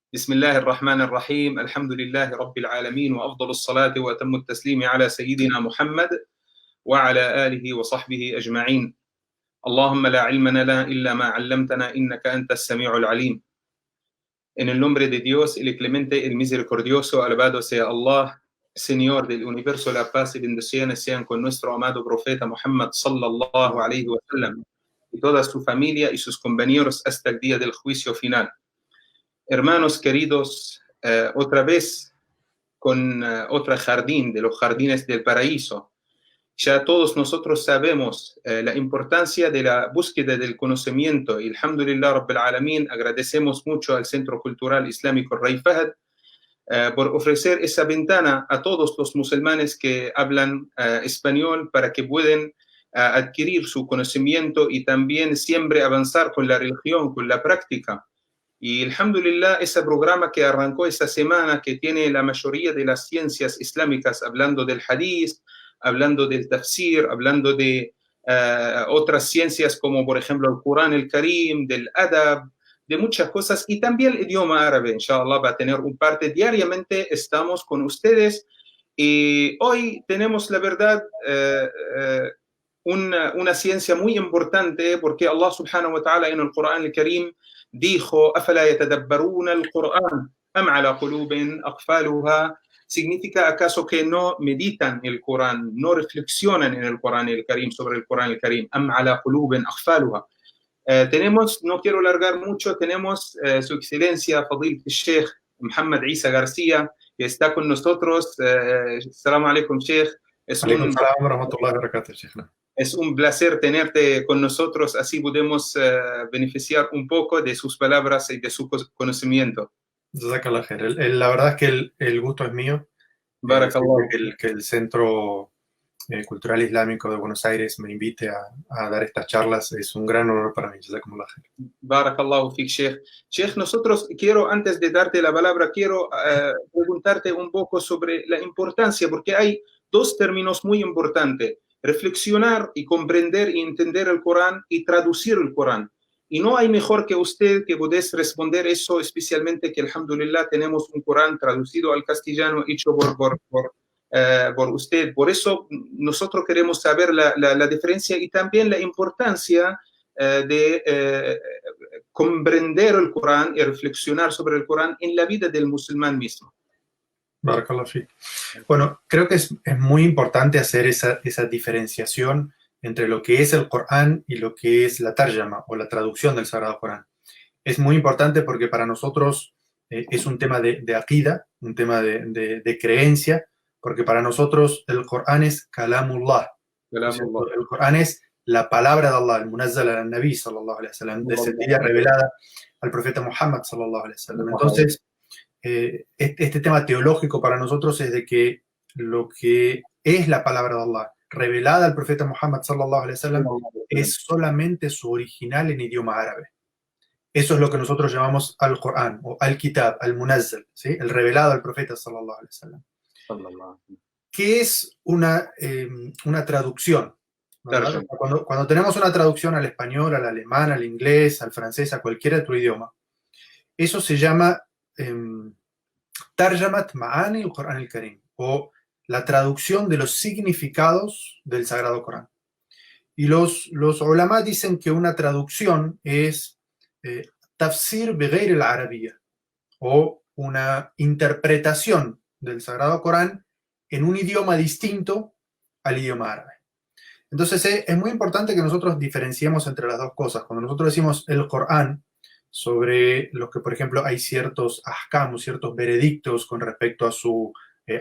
بسم الله الرحمن الرحيم الحمد لله رب العالمين وأفضل الصلاة وأتم التسليم على سيدنا محمد وعلى آله وصحبه أجمعين. اللهم لا علم لنا إلا ما علمتنا إنك أنت السميع العليم. En el nombre de Dios, el clemente, el misericordioso, alabado sea Allah, Señor del universo, la paz y bendiciones sean con nuestro amado profeta Muhammad sallallahu alayhi wa sallam y toda su familia y sus compañeros hasta el día del juicio final. Hermanos queridos, otra vez con otro jardín de los jardines del paraíso. Ya todos nosotros sabemos la importancia de la búsqueda del conocimiento y alhamdulillah Rabbil Alamin, agradecemos mucho al Centro Cultural Islámico Rey Fahd por ofrecer esa ventana a todos los musulmanes que hablan español para que puedan adquirir su conocimiento y también siempre avanzar con la religión, con la práctica. Y alhamdulillah, ese programa que arrancó esta semana, que tiene la mayoría de las ciencias islámicas, hablando del hadith, hablando del tafsir, hablando de otras ciencias como por ejemplo el Corán, el Karim, del adab, de muchas cosas, y también el idioma árabe, inshallah, va a tener un parte diariamente, estamos con ustedes, y hoy tenemos la verdad una ciencia muy importante, porque Allah subhanahu wa ta'ala en el Corán el Karim dijo, أَفَلَا يَتَدَبَّرُونَ الْقُرْآنَ أَمْ عَلَى قُلُوبٍ أَقْفَالُهَا. Significa acaso que no meditan el Corán, no reflexionan en el Corán el Karim, sobre el Corán el Karim. أَمْ عَلَى قُلُوبٍ أَقْفَالُهَا. Tenemos, no quiero largar mucho, tenemos su excelencia Fadil Sheikh Muhammad Isa García, que está con nosotros. Assalamu alaikum, Sheikh. Alaikum salam wa rahmatullahi wa barakatuh, Sheikhna. Es un placer tenerte con nosotros, así podemos beneficiar un poco de sus palabras y de su conocimiento. Jazakallah khair. La verdad es que el gusto es mío. Barakallah. Que el Centro Cultural Islámico de Buenos Aires me invite a dar estas charlas es un gran honor para mí. Jazakumullah khair. Barakallahu fik, Sheikh. Sheikh, nosotros antes de darte la palabra, quiero preguntarte un poco sobre la importancia, porque hay dos términos muy importantes: reflexionar y comprender y entender el Corán y traducir el Corán. Y no hay mejor que usted que podés responder eso, especialmente que, alhamdulillah, tenemos un Corán traducido al castellano, hecho por usted. Por eso nosotros queremos saber la diferencia y también la importancia de comprender el Corán y reflexionar sobre el Corán en la vida del musulmán mismo. Barakallah fik. Bueno, creo que es muy importante hacer esa diferenciación entre lo que es el Corán y lo que es la tarjama o la traducción del Sagrado Corán. Es muy importante porque para nosotros es un tema de aqida, un tema de creencia, porque para nosotros el Corán es kalamullah. El Corán es la palabra de Allah, el munazzal al Nabi sallallahu alaihi wasallam, descendida, revelada al profeta Muhammad sallallahu alaihi wasallam. Entonces, este tema teológico para nosotros es de que lo que es la palabra de Allah revelada al profeta Muhammad sallallahu alaihi wasallam es solamente su original en idioma árabe. Eso es lo que nosotros llamamos al-Qur'an o al-Kitab, al-Munazzal, ¿sí? El revelado al profeta sallallahu alaihi wasallam. ¿Qué es una traducción? Cuando tenemos una traducción al español, al alemán, al inglés, al francés, a cualquier otro idioma, eso se llama Tarjamat Ma'ani al-Qur'an al-Karim, o la traducción de los significados del Sagrado Corán. Y los ulama dicen que una traducción es tafsir bighair al-arabiyya, o una interpretación del Sagrado Corán en un idioma distinto al idioma árabe. Entonces es muy importante que nosotros diferenciemos entre las dos cosas. Cuando nosotros decimos el Corán, sobre los que, por ejemplo, hay ciertos ahkam, ciertos veredictos con respecto a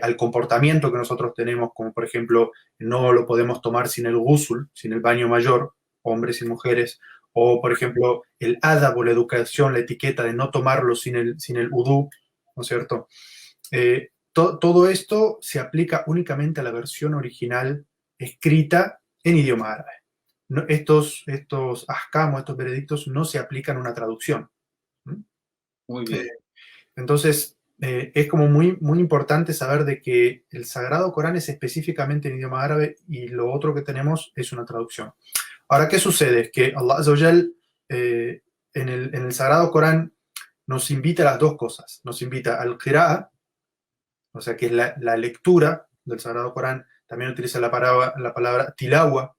al comportamiento que nosotros tenemos, como por ejemplo, no lo podemos tomar sin el ghusl, sin el baño mayor, hombres y mujeres, o por ejemplo, el adab o la educación, la etiqueta de no tomarlo sin el udú, ¿no es cierto? Todo esto se aplica únicamente a la versión original escrita en idioma árabe. No, estos ahkam o estos veredictos no se aplican a una traducción. Muy bien. Entonces, es como muy, muy importante saber de que el Sagrado Corán es específicamente en idioma árabe y lo otro que tenemos es una traducción. Ahora, ¿qué sucede? Es que Allah Azza wa Jal, en el Sagrado Corán nos invita a las dos cosas. Nos invita al qira'a, o sea, que es la lectura del Sagrado Corán. También utiliza la palabra tilawa,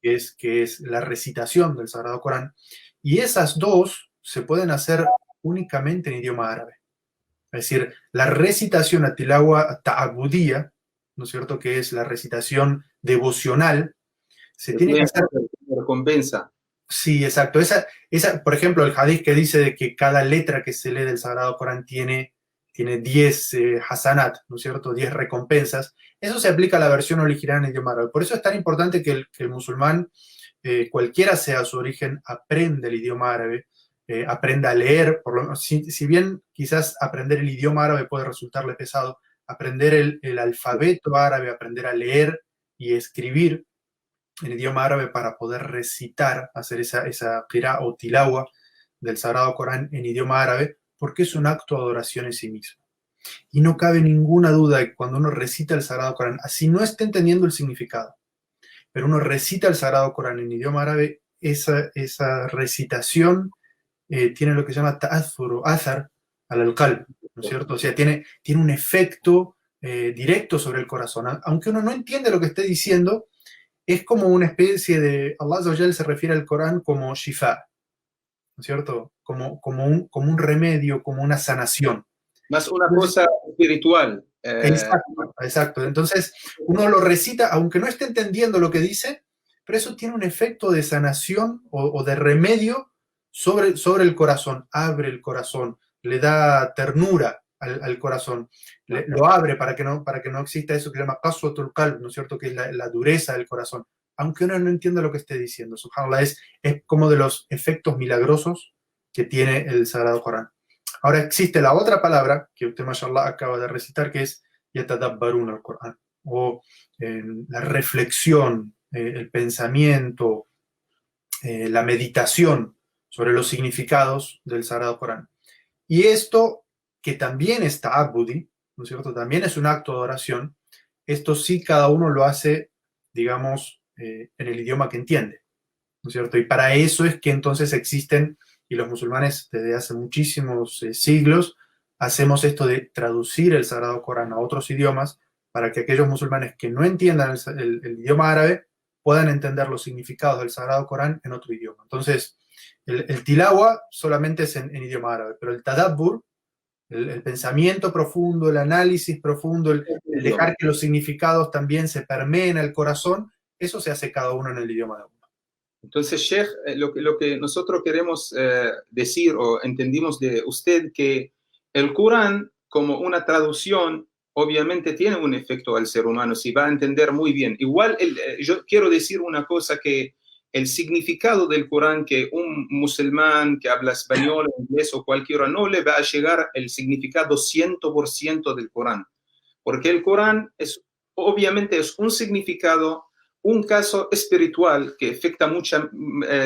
que es la recitación del Sagrado Corán. Y esas dos se pueden hacer únicamente en idioma árabe. Es decir, la recitación a tilawa ta'abudiyya, ¿no es cierto?, que es la recitación devocional, se tiene que hacer... Recompensa. Sí, exacto. Esa, por ejemplo, el hadith que dice de que cada letra que se lee del Sagrado Corán tiene 10 hasanat, ¿no es cierto?, 10 recompensas. Eso se aplica a la versión original en idioma árabe. Por eso es tan importante que el musulmán, cualquiera sea su origen, aprenda el idioma árabe, aprenda a leer. Si bien quizás aprender el idioma árabe puede resultarle pesado, aprender el alfabeto árabe, aprender a leer y escribir en idioma árabe para poder recitar, hacer esa qirá o tilawa del Sagrado Corán en idioma árabe, porque es un acto de adoración en sí mismo. Y no cabe ninguna duda de que cuando uno recita el Sagrado Corán, así no esté entendiendo el significado, pero uno recita el Sagrado Corán en idioma árabe, esa recitación tiene lo que se llama ta'athur o athar al-qalb, ¿no es cierto? O sea, tiene un efecto directo sobre el corazón. Aunque uno no entiende lo que esté diciendo, es como una especie de... Allah Azza wa Jal se refiere al Corán como shifa, ¿no es cierto? Como un remedio, como una sanación. Más una cosa espiritual. Exacto. Entonces, uno lo recita, aunque no esté entendiendo lo que dice, pero eso tiene un efecto de sanación o de remedio sobre el corazón. Abre el corazón, le da ternura al corazón, lo abre para que no exista eso que se llama qaswatul qalb, ¿no es cierto?, que es la dureza del corazón, aunque uno no entienda lo que esté diciendo. Subhanallah, es como de los efectos milagrosos que tiene el Sagrado Corán. Ahora existe la otra palabra que usted, mashallah, acaba de recitar, que es yatadabbarun al-Qur'an, o la reflexión, el pensamiento, la meditación sobre los significados del Sagrado Corán. Y esto, que también es ta'abbudi, ¿no es cierto?, también es un acto de oración, esto sí cada uno lo hace, digamos, en el idioma que entiende, ¿no es cierto? Y para eso es que entonces existen, y los musulmanes desde hace muchísimos siglos, hacemos esto de traducir el Sagrado Corán a otros idiomas para que aquellos musulmanes que no entiendan el idioma árabe puedan entender los significados del Sagrado Corán en otro idioma. Entonces, el tilawa solamente es en idioma árabe, pero el tadabbur, el pensamiento profundo, el análisis profundo, el dejar que los significados también se permeen al corazón, eso se hace cada uno en el idioma de uno. Entonces, Sheikh, lo que nosotros queremos decir o entendimos de usted, que el Corán, como una traducción, obviamente tiene un efecto al ser humano, si va a entender muy bien. Igual, yo quiero decir una cosa, que el significado del Corán, que un musulmán que habla español, inglés o cualquiera, no le va a llegar el significado 100% del Corán. Porque el Corán obviamente es un significado, un caso espiritual que afecta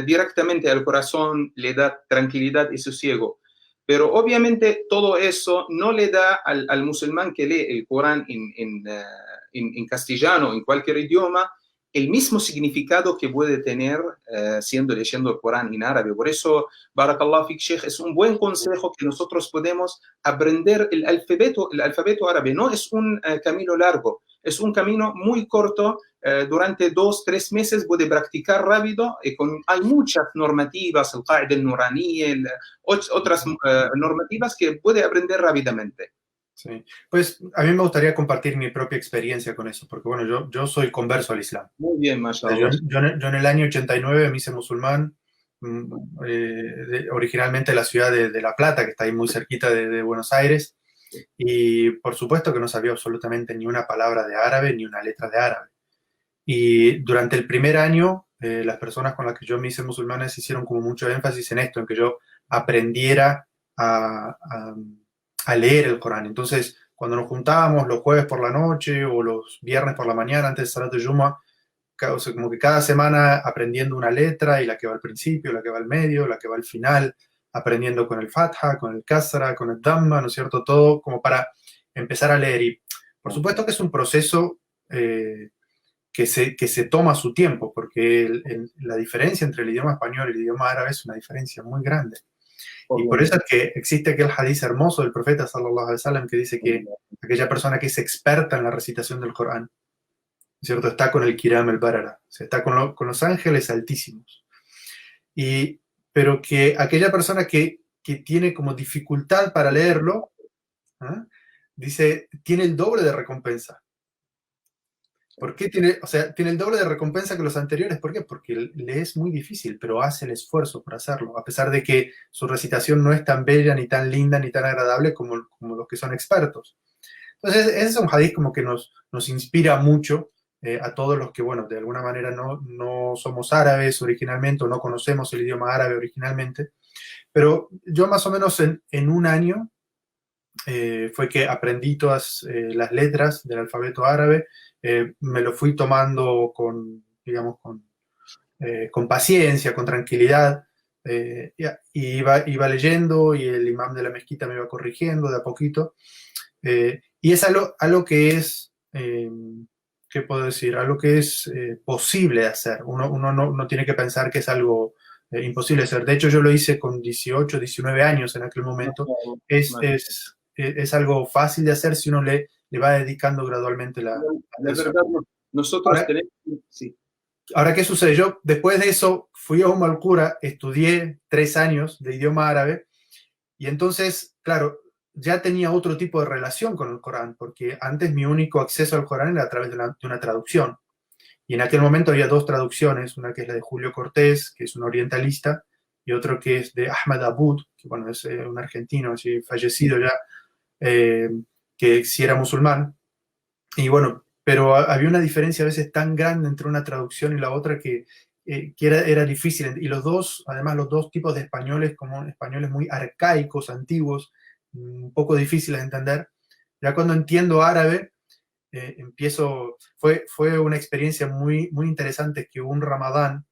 directamente al corazón, le da tranquilidad y sosiego. Pero obviamente todo eso no le da al musulmán que lee el Corán en castellano, en cualquier idioma, el mismo significado que puede tener leyendo el Corán en árabe. Por eso, Barakallahu Fik, Sheikh, es un buen consejo que nosotros podemos aprender el alfabeto árabe. No es un camino largo, es un camino muy corto. Durante 2-3 meses puede practicar rápido. Hay muchas normativas, el Qaida al-Nuraniyya, otras normativas que puede aprender rápidamente. Sí, pues a mí me gustaría compartir mi propia experiencia con eso, porque bueno, yo soy converso al Islam. Muy bien, mashallah. Yo en el año 89 me hice musulmán, originalmente de la ciudad de La Plata, que está ahí muy cerquita de Buenos Aires, y por supuesto que no sabía absolutamente ni una palabra de árabe, ni una letra de árabe. Y durante el primer año, las personas con las que yo me hice musulmanes hicieron como mucho énfasis en esto, en que yo aprendiera a leer el Corán. Entonces, cuando nos juntábamos los jueves por la noche o los viernes por la mañana antes de Salat al-Jumu'ah, o sea, como que cada semana aprendiendo una letra, y la que va al principio, la que va al medio, la que va al final, aprendiendo con el Fatha, con el Kasra, con el Dhamma, ¿no es cierto? Todo como para empezar a leer. Y por supuesto que es un proceso que se toma su tiempo, porque la diferencia entre el idioma español y el idioma árabe es una diferencia muy grande. Y por eso es que existe aquel hadiz hermoso del profeta sallallahu alaihi wasallam que dice que aquella persona que es experta en la recitación del Corán, ¿cierto? Está con el Kiram el Barara, o sea, está con los ángeles altísimos. Pero que aquella persona que tiene como dificultad para leerlo, ¿eh? Dice, tiene el doble de recompensa. ¿Por qué tiene el doble de recompensa que los anteriores? ¿Por qué? Porque le es muy difícil, pero hace el esfuerzo por hacerlo, a pesar de que su recitación no es tan bella, ni tan linda, ni tan agradable como los que son expertos. Entonces, ese es un hadith como que nos inspira mucho a todos los que, bueno, de alguna manera no somos árabes originalmente o no conocemos el idioma árabe originalmente. Pero yo más o menos en un año fue que aprendí todas las letras del alfabeto árabe, me lo fui tomando digamos, con paciencia, con tranquilidad, y iba leyendo y el imam de la mezquita me iba corrigiendo de a poquito. Y es algo que es, ¿qué puedo decir? Algo que es posible de hacer. Uno no tiene que pensar que es algo imposible de hacer. De hecho, yo lo hice con 18, 19 años en aquel momento. Es algo fácil de hacer si uno le va dedicando gradualmente la verdad, nosotros tenemos... Sí. Ahora, ¿qué sucede? Yo, después de eso, fui a al Qura, estudié 3 años de idioma árabe, y entonces, claro, ya tenía otro tipo de relación con el Corán, porque antes mi único acceso al Corán era a través de una traducción. Y en aquel momento había 2 traducciones, una que es la de Julio Cortés, que es un orientalista, y otro que es de Ahmad Aboud, que bueno, es un argentino, así fallecido ya, que sí era musulmán. Y bueno, pero había una diferencia a veces tan grande entre una traducción y la otra que era difícil. Y además los dos tipos de españoles, como españoles muy arcaicos, antiguos, un poco difíciles de entender. Ya cuando entiendo árabe, fue una experiencia muy, muy interesante que un Ramadán,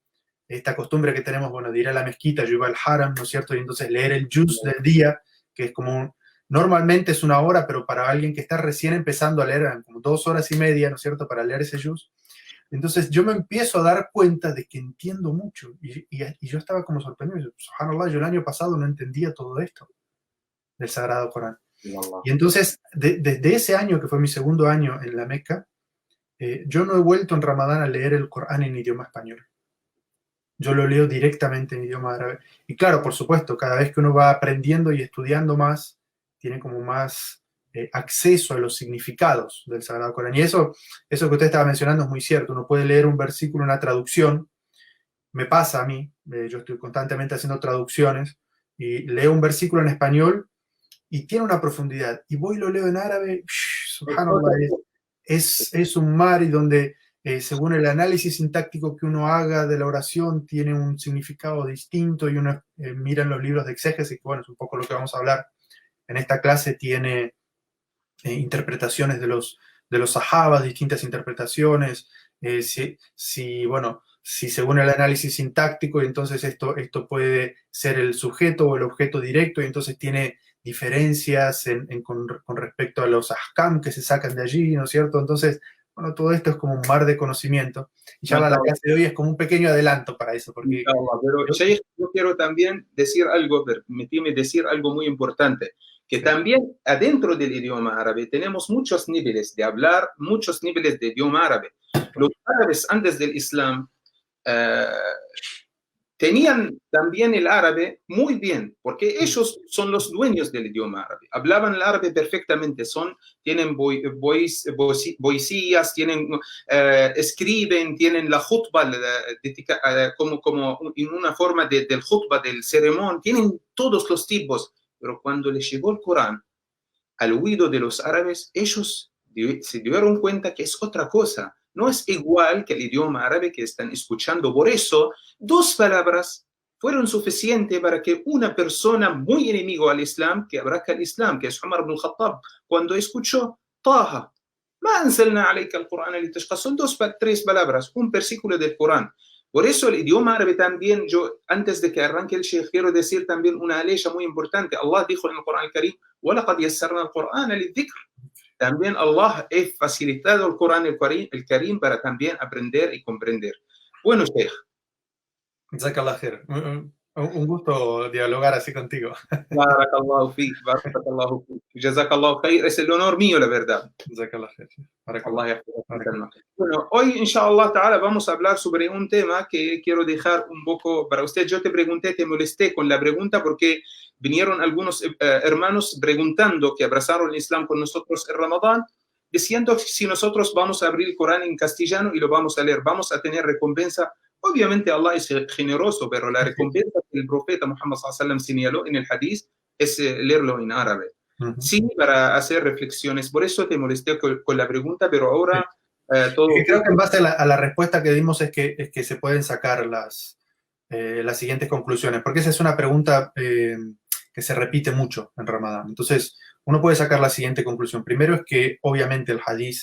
esta costumbre que tenemos, bueno, de ir a la mezquita, yo iba al haram, ¿no es cierto? Y entonces leer el juz del día, que es como normalmente es 1 hora, pero para alguien que está recién empezando a leer, eran como 2 horas y media, ¿no es cierto?, para leer ese juz. Entonces yo me empiezo a dar cuenta de que entiendo mucho, y yo estaba como sorprendido. Subhanallah, yo el año pasado no entendía todo esto del Sagrado Corán. Y entonces, desde ese año, que fue mi segundo año en la Meca, yo no he vuelto en Ramadán a leer el Corán en idioma español. Yo lo leo directamente en idioma árabe. Y claro, por supuesto, cada vez que uno va aprendiendo y estudiando más, tiene como más acceso a los significados del Sagrado Corán. Y eso que usted estaba mencionando es muy cierto. Uno puede leer un versículo, una traducción. Me pasa a mí, yo estoy constantemente haciendo traducciones, y leo un versículo en español y tiene una profundidad. Y voy y lo leo en árabe, subhanallah, es un mar, y donde según el análisis sintáctico que uno haga de la oración tiene un significado distinto, y uno mira en los libros de exégesis, que bueno, es un poco lo que vamos a hablar en esta clase, tiene interpretaciones de los sahabas, distintas interpretaciones, si según el análisis sintáctico, entonces esto puede ser el sujeto o el objeto directo, y entonces tiene diferencias con respecto a los ahkam que se sacan de allí, ¿no es cierto? Entonces, bueno, todo esto es como un mar de conocimiento. Y ya la clase de hoy es como un pequeño adelanto para eso. Porque pero Sheikh, yo quiero también decir algo, permíteme decir algo muy importante, que también adentro del idioma árabe tenemos muchos niveles de hablar, muchos niveles de idioma árabe. Los árabes antes del Islam tenían también el árabe muy bien, porque ellos son los dueños del idioma árabe. Hablaban el árabe perfectamente, tienen poesías, escriben, tienen la khutba, como en una forma del khutba, del sermón, tienen todos los tipos. Pero cuando les llegó el Corán al oído de los árabes, ellos se dieron cuenta que es otra cosa. No es igual que el idioma árabe que están escuchando. Por eso, 2 palabras fueron suficientes para que una persona muy enemigo al Islam, que abraca el Islam, que es Umar ibn al-Khattab, cuando escuchó Taha, ma anzalna alayka al-Qur'ana litashqa, son 2, 3 palabras, un versículo del Corán. Por eso el idioma árabe también, yo antes de que arranque el Sheikh, quiero decir también una aleya muy importante. Allah dijo en el Corán al-Karim, وَلَقَدْ يَسَّرْنَا الْقُرْآنَ لِلذِّكْرِ. También Allah ha facilitado el Corán, el Karim, para también aprender y comprender. Bueno, Sheikh. Jazakallah khair. Un gusto dialogar así contigo. Barakallahu fik, barakallahu fik. Jazakallahu khair. Es el honor mío, la verdad. Jazakallah khair. Barakallah. Allah yahfazak, Barakallah. Salma. Bueno, hoy, inshallah ta'ala, vamos a hablar sobre un tema que quiero dejar un poco para usted. Yo te pregunté, te molesté con la pregunta porque vinieron algunos hermanos preguntando que abrazaron el Islam con nosotros en Ramadán, diciendo que si nosotros vamos a abrir el Corán en castellano y lo vamos a leer, vamos a tener recompensa. Obviamente Allah es generoso, pero la recompensa que el profeta Muhammad sallallahu alaihi wasallam señaló en el hadith es leerlo en árabe. Sí, para hacer reflexiones. Por eso te molesté con la pregunta, pero ahora todo... Creo que en base a la respuesta que dimos es que se pueden sacar las siguientes conclusiones, porque esa es una pregunta que se repite mucho en Ramadán. Entonces, uno puede sacar la siguiente conclusión. Primero es que obviamente el hadith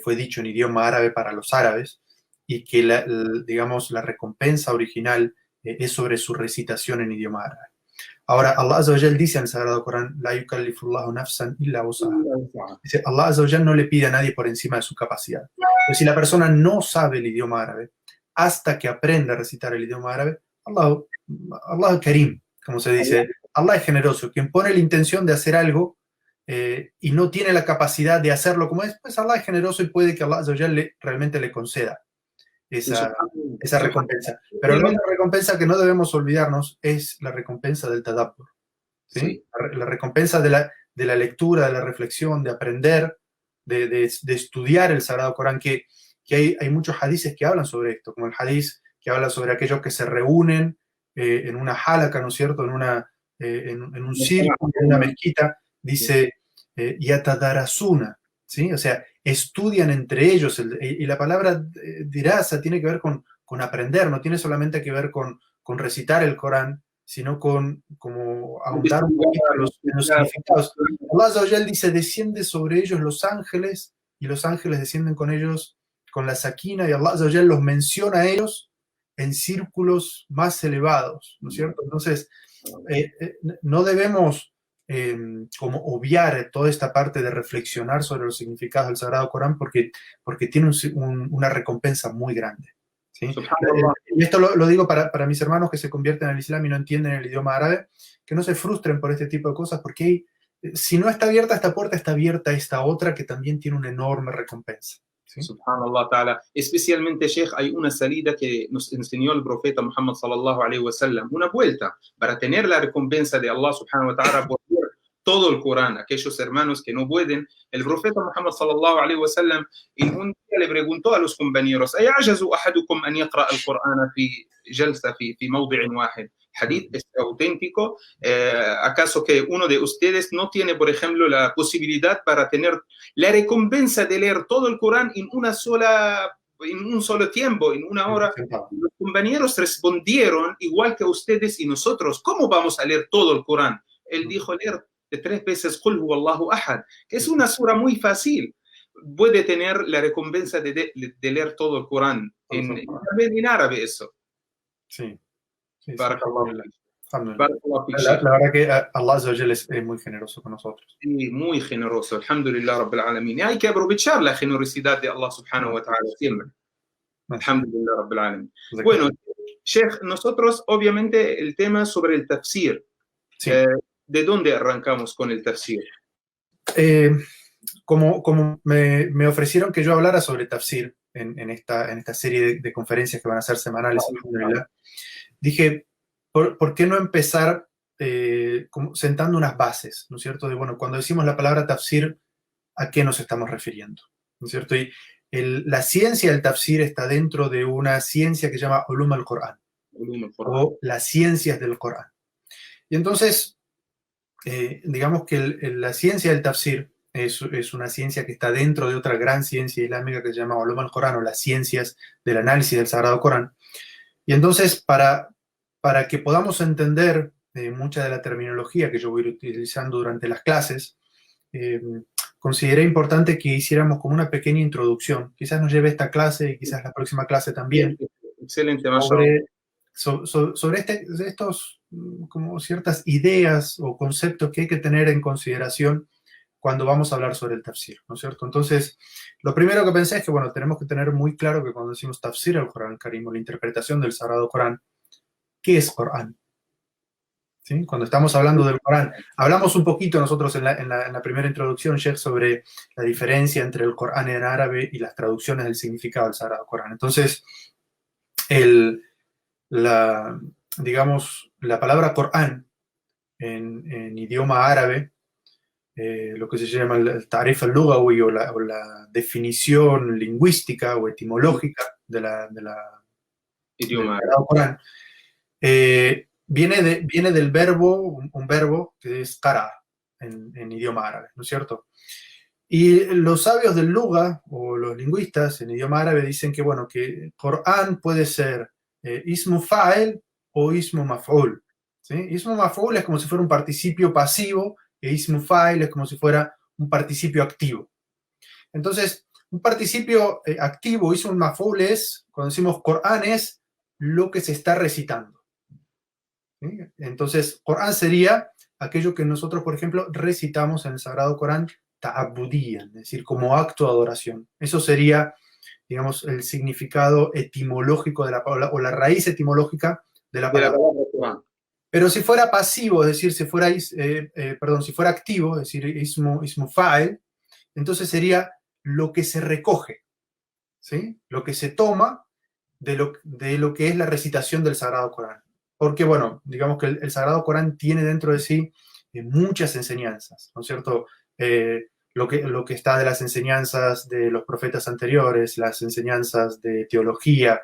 fue dicho en idioma árabe para los árabes y que digamos, la recompensa original es sobre su recitación en idioma árabe. Ahora, Allah Azza wa Jal dice en el Sagrado Corán, La yukallifullahu nafsan illa wusaha. Dice, Allah Azza wa Jal no le pide a nadie por encima de su capacidad. Pero si la persona no sabe el idioma árabe, hasta que aprenda a recitar el idioma árabe, Allah Karim, como se dice, Allah es generoso. Quien pone la intención de hacer algo y no tiene la capacidad de hacerlo como es, pues Allah es generoso y puede que Allah Azza wa Jal realmente le conceda esa recompensa. Pero la otra recompensa que no debemos olvidarnos es la recompensa del tadabbur, ¿sí? Sí. La recompensa de la lectura, de la reflexión, de aprender, de estudiar el Sagrado Corán, que hay muchos hadices que hablan sobre esto, como el hadiz que habla sobre aquellos que se reúnen en una halaka, ¿no es cierto?, en un círculo, en una mezquita, dice yatadarasuna, ¿sí? O sea, estudian entre ellos, y la palabra dirasa tiene que ver con aprender, no tiene solamente que ver con recitar el Corán, sino con como ahondar un poquito en los significados. Allah Azza wa Jal dice, desciende sobre ellos los ángeles, y los ángeles descienden con ellos con la sakina, y Allah Azza wa Jal los menciona a ellos en círculos más elevados, ¿no es cierto? Entonces, no debemos como obviar toda esta parte de reflexionar sobre los significados del Sagrado Corán porque tiene una recompensa muy grande, ¿sí? Y esto lo digo para mis hermanos que se convierten al Islam y no entienden el idioma árabe, que no se frustren por este tipo de cosas, porque si no está abierta esta puerta, está abierta esta otra que también tiene una enorme recompensa. ¿Sí? Subhanallah ta'ala. Especialmente, Sheikh, hay una salida que nos enseñó el profeta Muhammad sallallahu alaihi wasallam, una vuelta para tener la recompensa de Allah subhanahu wa ta'ala por leer todo el Corán. Aquellos hermanos que no pueden, el profeta Muhammad sallallahu alaihi wasallam en un día le preguntó a los compañeros, ¿ayajazu ahadukum an yaqra al-Qur'ana fi jalsa fi mawdi'in wahid? Hadith es auténtico. ¿Acaso que uno de ustedes no tiene, por ejemplo, la posibilidad para tener la recompensa de leer todo el Corán en un solo tiempo, en una hora? Los compañeros respondieron igual que ustedes y nosotros. ¿Cómo vamos a leer todo el Corán? Él dijo leer 3 veces Qul huwallahu ahad, que es una sura muy fácil. Puede tener la recompensa de leer todo el Corán en árabe eso. Sí. Sí, la verdad que Allah Azza wa Jal es muy generoso con nosotros. Sí, muy generoso. Alhamdulillah Rabbil Alamin. Hay que aprovechar la generosidad de Allah subhanahu wa ta'ala siempre. Alhamdulillah Rabbil Alamin. Bueno, Sheikh, nosotros obviamente el tema sobre el tafsir. Sí. ¿De dónde arrancamos con el tafsir? Como me ofrecieron que yo hablara sobre tafsir en esta serie de conferencias que van a ser semanales, alhamdulillah, dije, ¿por qué no empezar como sentando unas bases, ¿no es cierto? De, bueno, cuando decimos la palabra tafsir, ¿a qué nos estamos refiriendo? ¿No es cierto? Y la ciencia del tafsir está dentro de una ciencia que se llama Ulum al-Qur'an, o las ciencias del Corán. Y entonces, digamos que la ciencia del tafsir es una ciencia que está dentro de otra gran ciencia islámica que se llama Ulum al-Qur'an, o las ciencias del análisis del Sagrado Corán. Y entonces, para que podamos entender mucha de la terminología que yo voy a ir utilizando durante las clases, consideré importante que hiciéramos como una pequeña introducción. Quizás nos lleve esta clase y quizás la próxima clase también. Excelente, sobre estos, como ciertas ideas o conceptos que hay que tener en consideración cuando vamos a hablar sobre el tafsir, ¿no es cierto? Entonces, lo primero que pensé es que, bueno, tenemos que tener muy claro que cuando decimos tafsir al Corán Karim, o la interpretación del Sagrado Corán, ¿qué es Corán? ¿sí? Cuando estamos hablando del Corán. Hablamos un poquito nosotros en la primera introducción, Sheikh, sobre la diferencia entre el Corán en árabe y las traducciones del significado del Sagrado Corán. Entonces, el, digamos, la palabra Corán en idioma árabe, lo que se llama el tarif al-lughawi o la definición lingüística o etimológica del Idioma árabe. Sagrado Corán, viene del verbo, un verbo que es qara en idioma árabe, ¿no es cierto? Y los sabios del Luga o los lingüistas en idioma árabe dicen que, bueno, que Corán puede ser ismu fa'il o ismu maf'ul, ¿sí? Ismu maf'ul es como si fuera un participio pasivo e ismu fa'il es como si fuera un participio activo. Entonces, un participio activo, ismu maf'ul, es, cuando decimos Corán, es lo que se está recitando, ¿sí? Entonces, Corán sería aquello que nosotros, por ejemplo, recitamos en el Sagrado Corán ta'abudían, es decir, como acto de adoración. Eso sería, digamos, el significado etimológico de la palabra, o la raíz etimológica de la palabra. Corán. Pero si fuera pasivo, es decir, si fuera activo, es decir, ismu fa'il, entonces sería lo que se recoge, ¿sí? Lo que se toma de lo que es la recitación del Sagrado Corán. Porque, bueno, digamos que el Sagrado Corán tiene dentro de sí muchas enseñanzas, ¿no es cierto? Lo que está de las enseñanzas de los profetas anteriores, las enseñanzas de teología,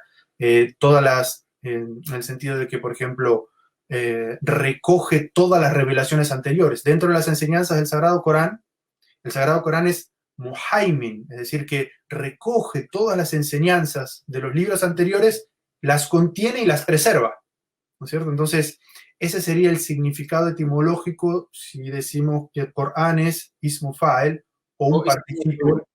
todas las, en el sentido de que, por ejemplo, recoge todas las revelaciones anteriores. Dentro de las enseñanzas del Sagrado Corán, el Sagrado Corán es muhaimin, es decir, que recoge todas las enseñanzas de los libros anteriores, las contiene y las preserva, ¿no es cierto? Entonces, ese sería el significado etimológico si decimos que el Corán es ismu fa'il o un participio.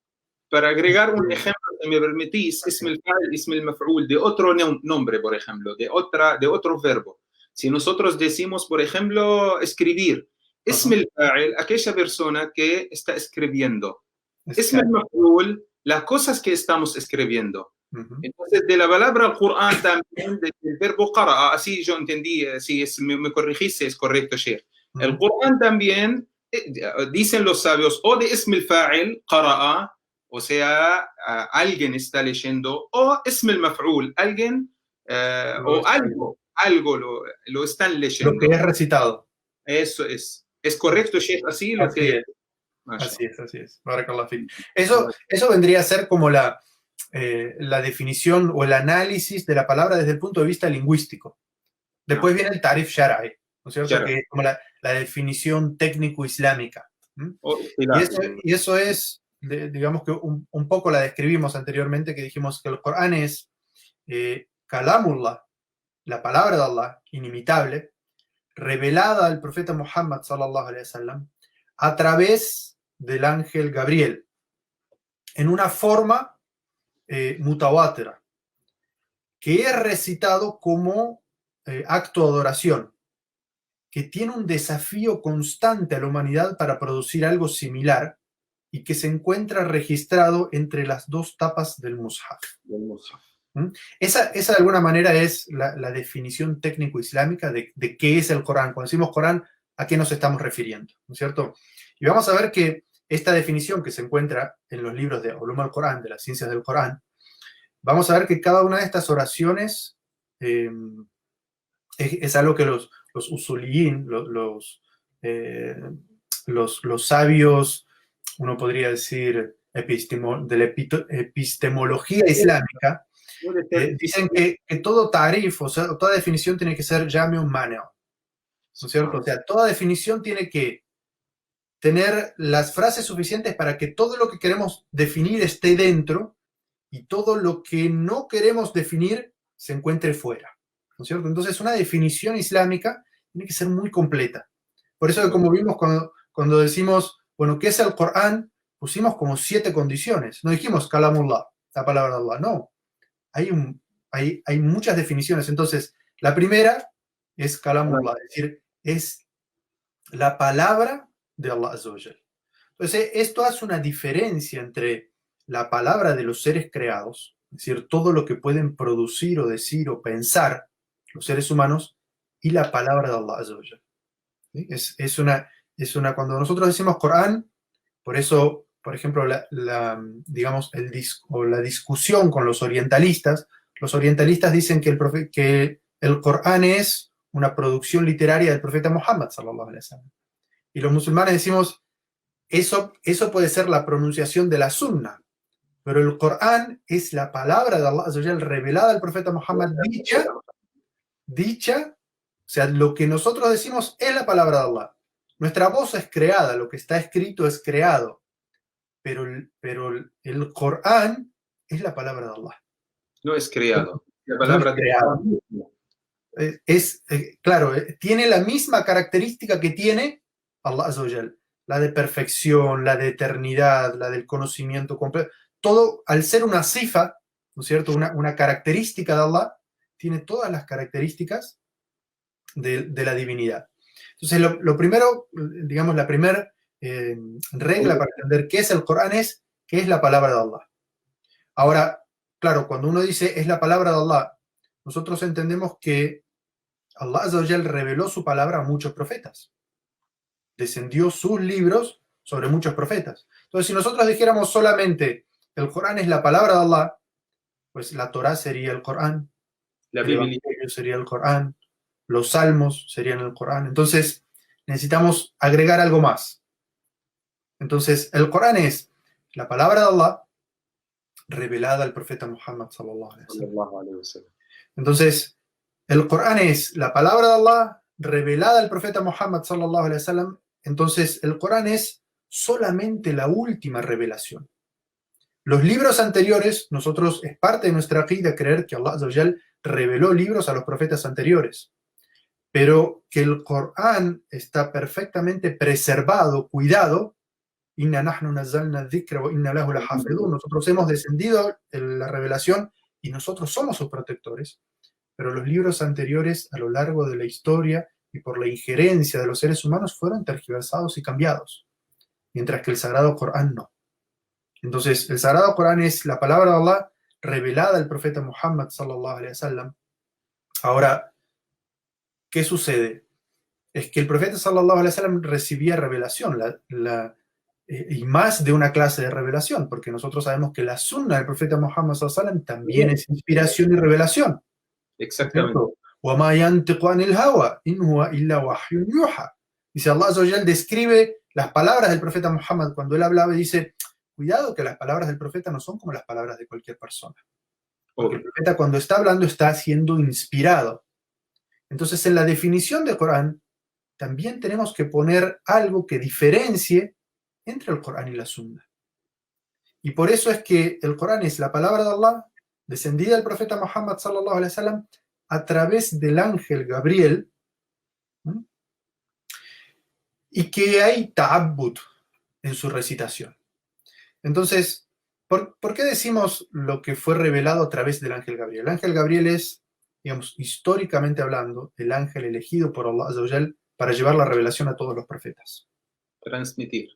Para agregar un ejemplo, si me permitís, ism el-fa'il, ism el-maf'ul, de otro nombre, por ejemplo, de otro verbo. Si nosotros decimos, por ejemplo, escribir, ism el-fa'il, aquella persona que está escribiendo. Ism el-maf'ul, las cosas que estamos escribiendo. Entonces, de la palabra al Corán también, del verbo qara'a, así yo entendí, si me corregís, si es correcto, Sheikh. El Corán también, dicen los sabios, o de ism el-fa'il, qara'a, o sea, alguien está leyendo, o ism el-maf'ul, alguien, o algo lo están leyendo. Lo que es recitado. Eso es. ¿Es correcto, Sheikh? Así lo así que... Es. Así es. Barakallah fik. Eso vendría a ser como la definición o el análisis de la palabra desde el punto de vista lingüístico. Después viene el tarif shara'i, ¿no es cierto? Claro. Que es como la definición técnico-islámica. Y eso es, digamos que un poco la describimos anteriormente, que dijimos que el Corán es kalamullah, la palabra de Allah, inimitable, revelada al profeta Muhammad sallallahu alaihi wasallam a través del ángel Gabriel, en una forma mutawatira, que es recitado como acto de adoración, que tiene un desafío constante a la humanidad para producir algo similar y que se encuentra registrado entre las dos tapas del Mus'haf. Esa de alguna manera es la definición técnico-islámica de qué es el Corán. Cuando decimos Corán, ¿a qué nos estamos refiriendo? ¿No es cierto? Y vamos a ver que esta definición que se encuentra en los libros de Ulum al-Corán, de las ciencias del Corán, vamos a ver que cada una de estas oraciones es algo que los usuliyin, los sabios, uno podría decir, de la epistemología islámica, dicen que todo tarif, o sea, toda definición tiene que ser jami'un mani', ¿no es cierto? O sea, toda definición tiene que tener las frases suficientes para que todo lo que queremos definir esté dentro y todo lo que no queremos definir se encuentre fuera, ¿no es cierto? Entonces, una definición islámica tiene que ser muy completa. Por eso, como vimos cuando decimos, bueno, ¿qué es el Corán? Pusimos como 7 condiciones. No dijimos kalamullah, la palabra de Allah, no. Hay muchas definiciones. Entonces, la primera es kalamullah, es decir, es la palabra de Allah Azza wa Jal. Entonces, esto hace una diferencia entre la palabra de los seres creados, es decir, todo lo que pueden producir o decir o pensar los seres humanos, y la palabra de Allah Azza wa Jal. ¿sí? Cuando nosotros decimos Corán, por eso, por ejemplo, digamos, la discusión con los orientalistas dicen que el Corán es una producción literaria del profeta Muhammad, sallallahu alaihi wasallam. Y los musulmanes decimos, eso puede ser la pronunciación de la Sunna, pero el Corán es la palabra de Allah Azza wa Jal revelada al profeta Muhammad, dicha, o sea, lo que nosotros decimos es la palabra de Allah. Nuestra voz es creada, lo que está escrito es creado, pero el Corán es la palabra de Allah. No es creado. La palabra no es creado. Claro, tiene la misma característica que tiene Allah Azza wa Jal, la de perfección, la de eternidad, la del conocimiento completo. Todo, al ser una sifa, ¿no es cierto? Una característica de Allah, tiene todas las características de la divinidad. Entonces, lo primero, digamos, la primera regla para entender qué es el Corán es que es la palabra de Allah. Ahora, claro, cuando uno dice es la palabra de Allah, nosotros entendemos que Allah Azza wa Jal reveló su palabra a muchos profetas. Descendió sus libros sobre muchos profetas. Entonces, si nosotros dijéramos solamente el Corán es la palabra de Allah, pues la Torá sería el Corán, el Evangelio sería el Corán, los Salmos serían el Corán. Entonces, necesitamos agregar algo más. Entonces, el Corán es la palabra de Allah revelada al profeta Muhammad sallallahu alaihi wasallam. Entonces, el Corán es la palabra de Allah revelada al profeta Muhammad sallallahu alaihi wasallam. Entonces, el Corán es solamente la última revelación. Los libros anteriores, es parte de nuestra aqida creer que Allah Azza wa Jal reveló libros a los profetas anteriores, pero que el Corán está perfectamente preservado, cuidado. Inna nahnu nazzalna dhikra wa inna lahu lahafidhun. Nosotros hemos descendido la revelación y nosotros somos sus protectores, pero los libros anteriores a lo largo de la historia y por la injerencia de los seres humanos fueron tergiversados y cambiados, mientras que el Sagrado Corán no. Entonces, el Sagrado Corán es la palabra de Allah revelada al profeta Muhammad sallallahu alaihi wasallam. Ahora, ¿qué sucede? Es que el profeta sallallahu alaihi wasallam recibía revelación, y más de una clase de revelación, porque nosotros sabemos que la sunna del profeta Muhammad sallallahu alaihi wasallam también es inspiración y revelación. Exactamente. وَمَا يَنْتِقُ عَنِ الْهَوَى إِنْ هُوَ إِلَّا وَحْيٌ يُوحَى. Dice, Allah Azza wa Jal describe las palabras del profeta Muhammad cuando él hablaba y dice, cuidado que las palabras del profeta no son como las palabras de cualquier persona. Porque el profeta cuando está hablando está siendo inspirado. Entonces, en la definición de Corán, también tenemos que poner algo que diferencie entre el Corán y la Sunna. Y por eso es que el Corán es la palabra de Allah, descendida del profeta Muhammad sallallahu alaihi wasallam a través del ángel Gabriel, ¿sí? Y que hay ta'abbud en su recitación. Entonces, ¿por qué decimos lo que fue revelado a través del ángel Gabriel? El ángel Gabriel es, digamos, históricamente hablando, el ángel elegido por Allah Azza wa Jal para llevar la revelación a todos los profetas. Transmitir.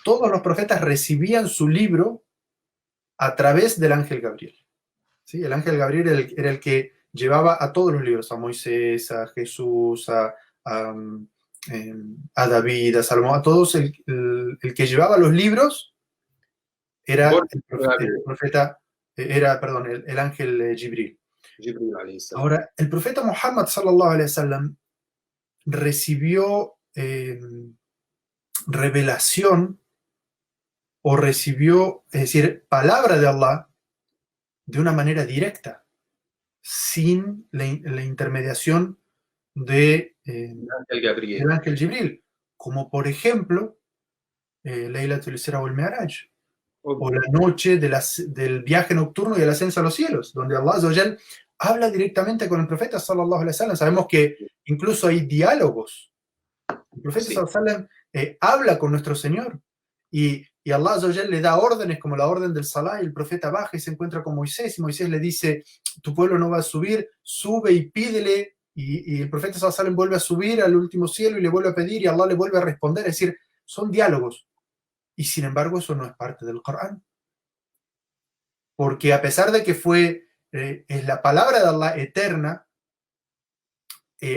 Todos los profetas recibían su libro a través del ángel Gabriel. ¿Sí? El ángel Gabriel era el que llevaba a todos los libros, a Moisés, a Jesús, a David, a Salomón, a todos. El que llevaba los libros era el ángel Jibril. Ahora, el profeta Muhammad sallallahu alaihi wasallam recibió revelación o recibió, es decir, palabra de Allah de una manera directa, sin la intermediación del ángel Jibril, como por ejemplo Laylatul Isra wal Mi'raj, o la noche del viaje nocturno y el ascenso a los cielos, donde Allah Azza wa Jal habla directamente con el profeta sallallahu alaihi wasallam. Sabemos que incluso hay diálogos. El profeta sallallahu alaihi wasallam habla con nuestro Señor y Allah Azza wa Jal le da órdenes como la orden del Salah, y el profeta baja y se encuentra con Moisés y Moisés le dice, tu pueblo no va a subir, sube y pídele, y el profeta sallallahu alaihi wasallam vuelve a subir al último cielo y le vuelve a pedir y Allah le vuelve a responder. Es decir, son diálogos. Y sin embargo, eso no es parte del Corán. Porque a pesar de que es la palabra de Allah eterna,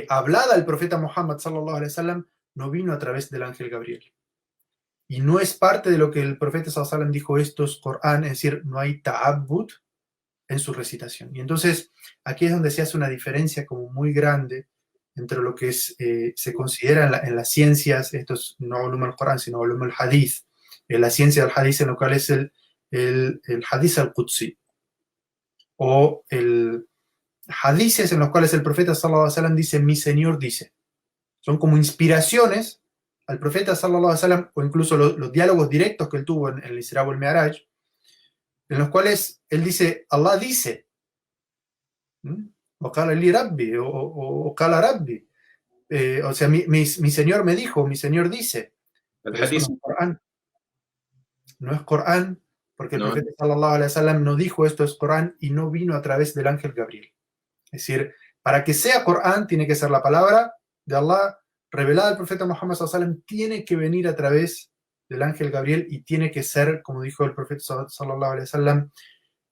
hablada al profeta Muhammad sallallahu alaihi wasallam, no vino a través del ángel Gabriel. Y no es parte de lo que el profeta sallallahu alaihi wasallam dijo, esto es Corán, es decir, no hay ta'abbud en su recitación. Y entonces aquí es donde se hace una diferencia como muy grande entre lo que es, se considera en las ciencias, esto es no ulum al-Corán, sino ulum al-Hadith, la ciencia del Hadith, en lo cual es el Hadith al-Qudsi, o el hadices en los cuales el profeta sallallahu alaihi wasallam dice, mi Señor dice. Son como inspiraciones al profeta sallallahu alaihi wasallam, o incluso los diálogos directos que él tuvo en el Isra wal Mi'raj, en los cuales él dice, Allah dice, o qala li rabbi, o qala rabbi, o sea, mi Señor me dijo, mi Señor dice. El Pero eso hadith, no es Corán. No es Corán, porque el no, profeta sallallahu alaihi wasallam no dijo esto es Corán y no vino a través del ángel Gabriel. Es decir, para que sea Corán tiene que ser la palabra de Allah revelada al profeta Muhammad sallallahu alaihi wasallam, tiene que venir a través del ángel Gabriel y tiene que ser, como dijo el profeta sallallahu alaihi wasallam,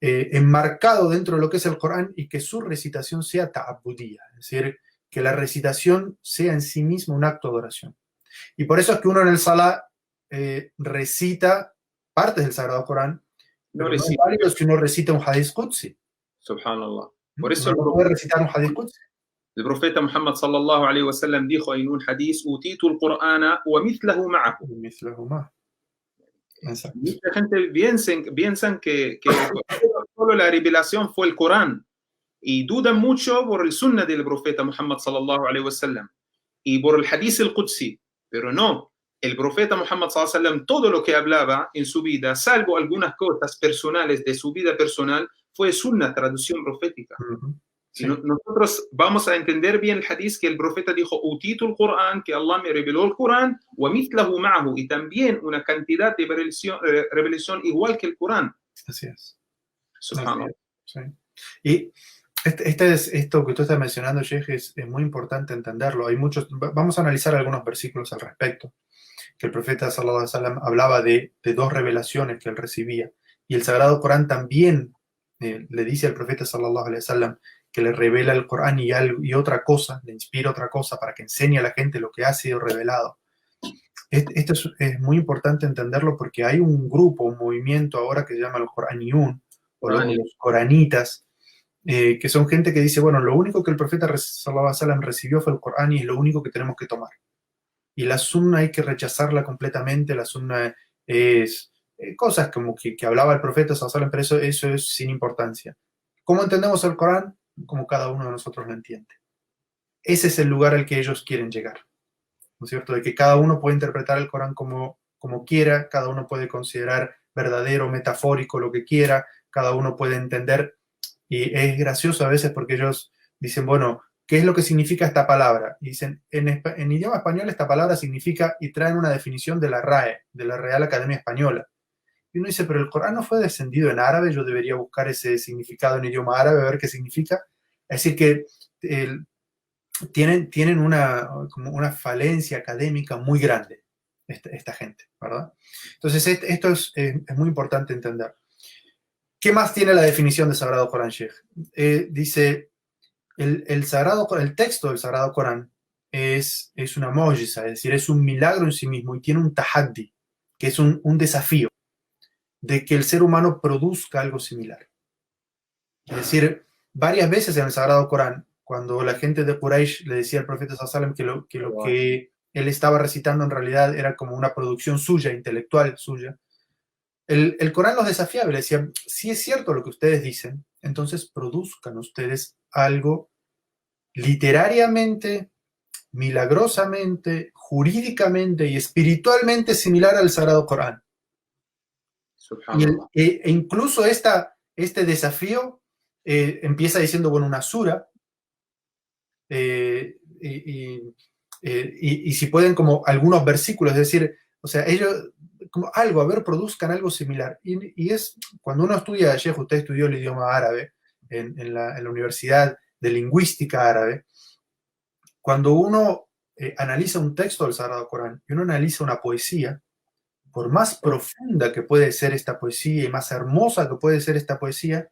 enmarcado dentro de lo que es el Corán y que su recitación sea ta'abudía, es decir, que la recitación sea en sí misma un acto de oración. Y por eso es que uno en el Salah recita partes del Sagrado Corán, no pero no es recibe. válido si uno recita un Hadith Qudsi. Subhanallah. Por eso No puede recitar un Hadith Qudsi. el profeta Muhammad sallallahu alaihi wasallam dijo en un hadith, utitu al-Qur'ana wa mithlahu ma'ahu. Exacto. Mucha gente piensan que solo la revelación fue el Corán y dudan mucho por el sunnah del profeta Muhammad sallallahu alaihi wasallam y por el hadith al-Qudsi, pero no, el profeta Muhammad sallallahu alaihi wasallam todo lo que hablaba en su vida, salvo algunas cosas personales de su vida personal, fue sunnah, traducción profética. Sí. Y nosotros vamos a entender bien el hadith que el profeta dijo, utitu el Corán, que Allah me reveló el Corán, wa mithlahu ma'ahu, y también una cantidad de revelación igual que el Corán. Así es. Subhanallah. Sí. Y esto que tú estás mencionando, Sheikh, es muy importante entenderlo. Hay muchos, vamos a analizar algunos versículos al respecto, que el profeta sallallahu alaihi wasallam hablaba de dos revelaciones que él recibía. Y el Sagrado Corán también le dice al profeta sallallahu alaihi wasallam que le revela el Corán y otra cosa, le inspira otra cosa para que enseñe a la gente lo que ha sido revelado. Esto es muy importante entenderlo porque hay un grupo, un movimiento ahora que se llama los Coraniyun, o los coranitas, que son gente que dice, bueno, lo único que el profeta sallallahu alaihi wasallam recibió fue el Corán y es lo único que tenemos que tomar. Y la sunna hay que rechazarla completamente, la sunna es cosas como que hablaba el profeta sallallahu alaihi wasallam, pero eso es sin importancia. ¿Cómo entendemos el Corán? Como cada uno de nosotros lo entiende. Ese es el lugar al que ellos quieren llegar, ¿no es cierto? De que cada uno puede interpretar el Corán como quiera, cada uno puede considerar verdadero, metafórico, lo que quiera, cada uno puede entender, y es gracioso a veces porque ellos dicen, bueno, ¿qué es lo que significa esta palabra? Y dicen, en idioma español esta palabra significa, y traen una definición de la RAE, de la Real Academia Española. Y uno dice, pero el Corán no fue descendido en árabe, yo debería buscar ese significado en idioma árabe, a ver qué significa. Es decir, que tienen como una falencia académica muy grande, esta gente, ¿verdad? Entonces, esto es muy importante entender. ¿Qué más tiene la definición de Sagrado Corán, Sheikh? Dice, el texto del Sagrado Corán es una mu'jiza, es decir, es un milagro en sí mismo y tiene un tahaddi, que es un desafío de que el ser humano produzca algo similar. Es decir, varias veces en el Sagrado Corán, cuando la gente de Quraysh le decía al profeta sallallahu alaihi wasallam que lo que él estaba recitando en realidad era como una producción suya, intelectual suya, el Corán los desafiaba y le decía, si es cierto lo que ustedes dicen, entonces produzcan ustedes algo literariamente, milagrosamente, jurídicamente y espiritualmente similar al Sagrado Corán. E incluso este desafío empieza diciendo, bueno, una sura, y si pueden como algunos versículos, es decir, o sea, ellos como algo, a ver, produzcan algo similar. Y es, cuando uno estudia, Sheikh, usted estudió el idioma árabe en la Universidad de Lingüística Árabe, cuando uno analiza un texto del Sagrado Corán y uno analiza una poesía, por más profunda que puede ser esta poesía y más hermosa que puede ser esta poesía,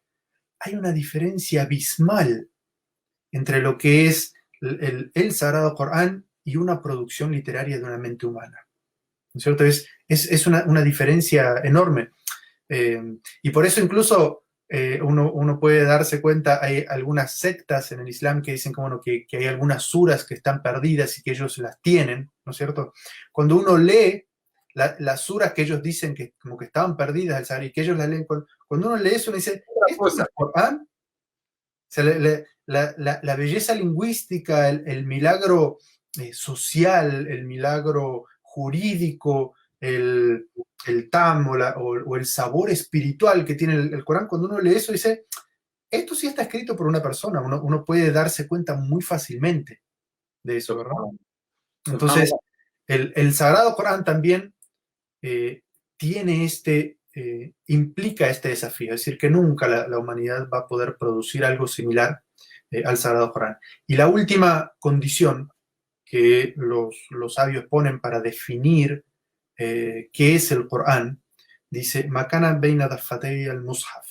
hay una diferencia abismal entre lo que es el Sagrado Corán y una producción literaria de una mente humana. ¿No es cierto? Es una diferencia enorme. Y por eso incluso uno puede darse cuenta, hay algunas sectas en el Islam que dicen que, bueno, que hay algunas suras que están perdidas y que ellos las tienen, ¿no es cierto? Cuando uno lee las suras que ellos dicen que como que estaban perdidas y que ellos las leen, cuando uno lee eso, uno dice, ¿esto es el Corán? O sea, la belleza lingüística, el milagro social, el milagro jurídico, el tam o el sabor espiritual que tiene el Corán, cuando uno lee eso dice, esto sí está escrito por una persona, uno puede darse cuenta muy fácilmente de eso, ¿verdad? Entonces, el Sagrado Corán también tiene implica este desafío, es decir, que nunca la humanidad va a poder producir algo similar al Sagrado Corán. Y la última condición que los sabios ponen para definir qué es el Corán, dice, Makana beina dafatei al-Mushaf.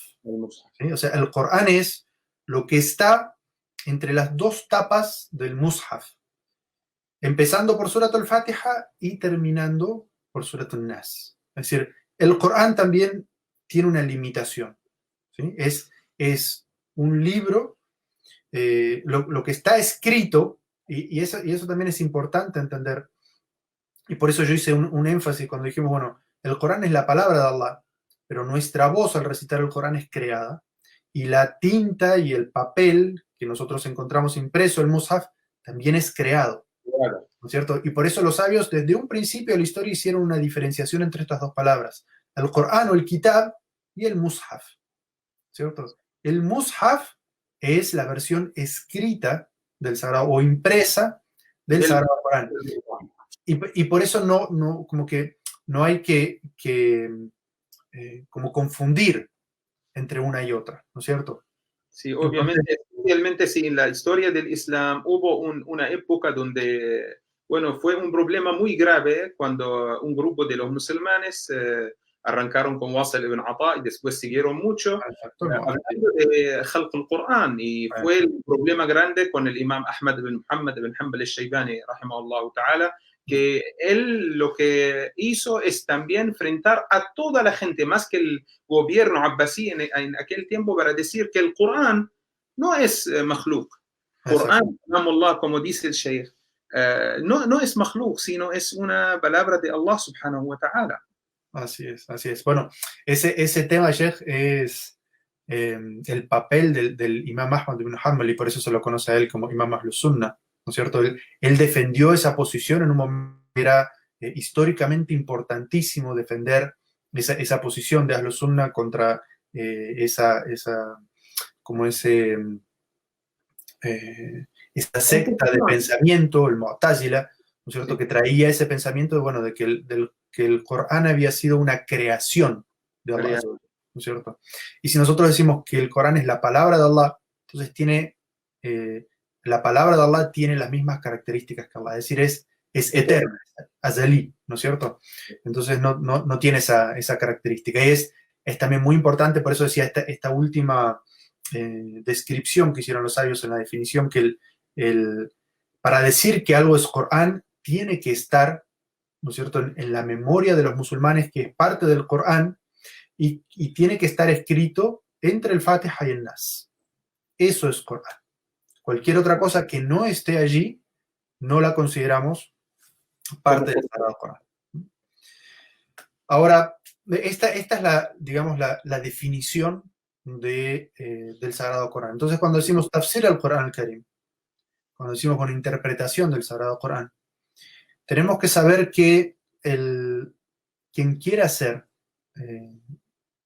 ¿Sí? O sea, el Corán es lo que está entre las dos tapas del Mushaf, empezando por Surat al-Fatiha y terminando por Surat al-Nas. Es decir, el Corán también tiene una limitación. ¿Sí? Es un libro, lo que está escrito, y eso también es importante entender, y por eso yo hice un énfasis cuando dijimos, bueno, el Corán es la palabra de Allah, pero nuestra voz al recitar el Corán es creada, y la tinta y el papel que nosotros encontramos impreso, el Mus'haf, también es creado. Claro. ¿No es cierto? Y por eso los sabios desde un principio de la historia hicieron una diferenciación entre estas dos palabras, el Corán o el Kitab y el Mus'haf, ¿cierto? El Mus'haf es la versión escrita del Sagrado o impresa del Sagrado Corán. Y por eso como que no hay que como confundir entre una y otra, ¿no es cierto? Sí, obviamente, especialmente sí, en la historia del Islam hubo una época donde, bueno, fue un problema muy grave cuando un grupo de los musulmanes arrancaron con Wasl ibn Ata y después siguieron mucho hablando de Khalq al-Qur'an, y fue el problema grande con el imam Ahmad ibn Muhammad ibn Hanbal al-Shaybani, rahimahullah ta'ala, que él lo que hizo es también enfrentar a toda la gente, más que el gobierno abbasí en aquel tiempo, para decir que el Corán no es makhluk. Corán, como dice el Sheikh, no es makhluk, sino es una palabra de Allah subhanahu wa ta'ala. Así es, así es. Bueno, ese tema, Sheikh, es el papel del imam Ahmad ibn Hanbal, y por eso se lo conoce a él como imam Ahlus Sunnah, ¿no es cierto? Él defendió esa posición en un momento que era históricamente importantísimo defender esa posición de Ahlus Sunnah contra esa secta de pensamiento, el Mu'tazila, ¿no es cierto? Que traía ese pensamiento de, bueno, de que el Corán había sido una creación de Allah, ¿no es cierto? Y si nosotros decimos que el Corán es la palabra de Allah, entonces la palabra de Allah tiene las mismas características que Allah, es decir, es eterna, azalí, ¿no es cierto? Entonces no tiene esa característica. Y es también muy importante, por eso decía esta última descripción que hicieron los sabios en la definición, que para decir que algo es Corán, tiene que estar, ¿no es cierto?, en la memoria de los musulmanes, que es parte del Corán, y tiene que estar escrito entre el Fatiha y el Nas. Eso es Corán. Cualquier otra cosa que no esté allí, no la consideramos parte del Sagrado Corán. Ahora, esta es digamos, la definición del Sagrado Corán. Entonces, cuando decimos tafsir al Corán al-Karim, cuando decimos con interpretación del Sagrado Corán, tenemos que saber que quien quiera hacer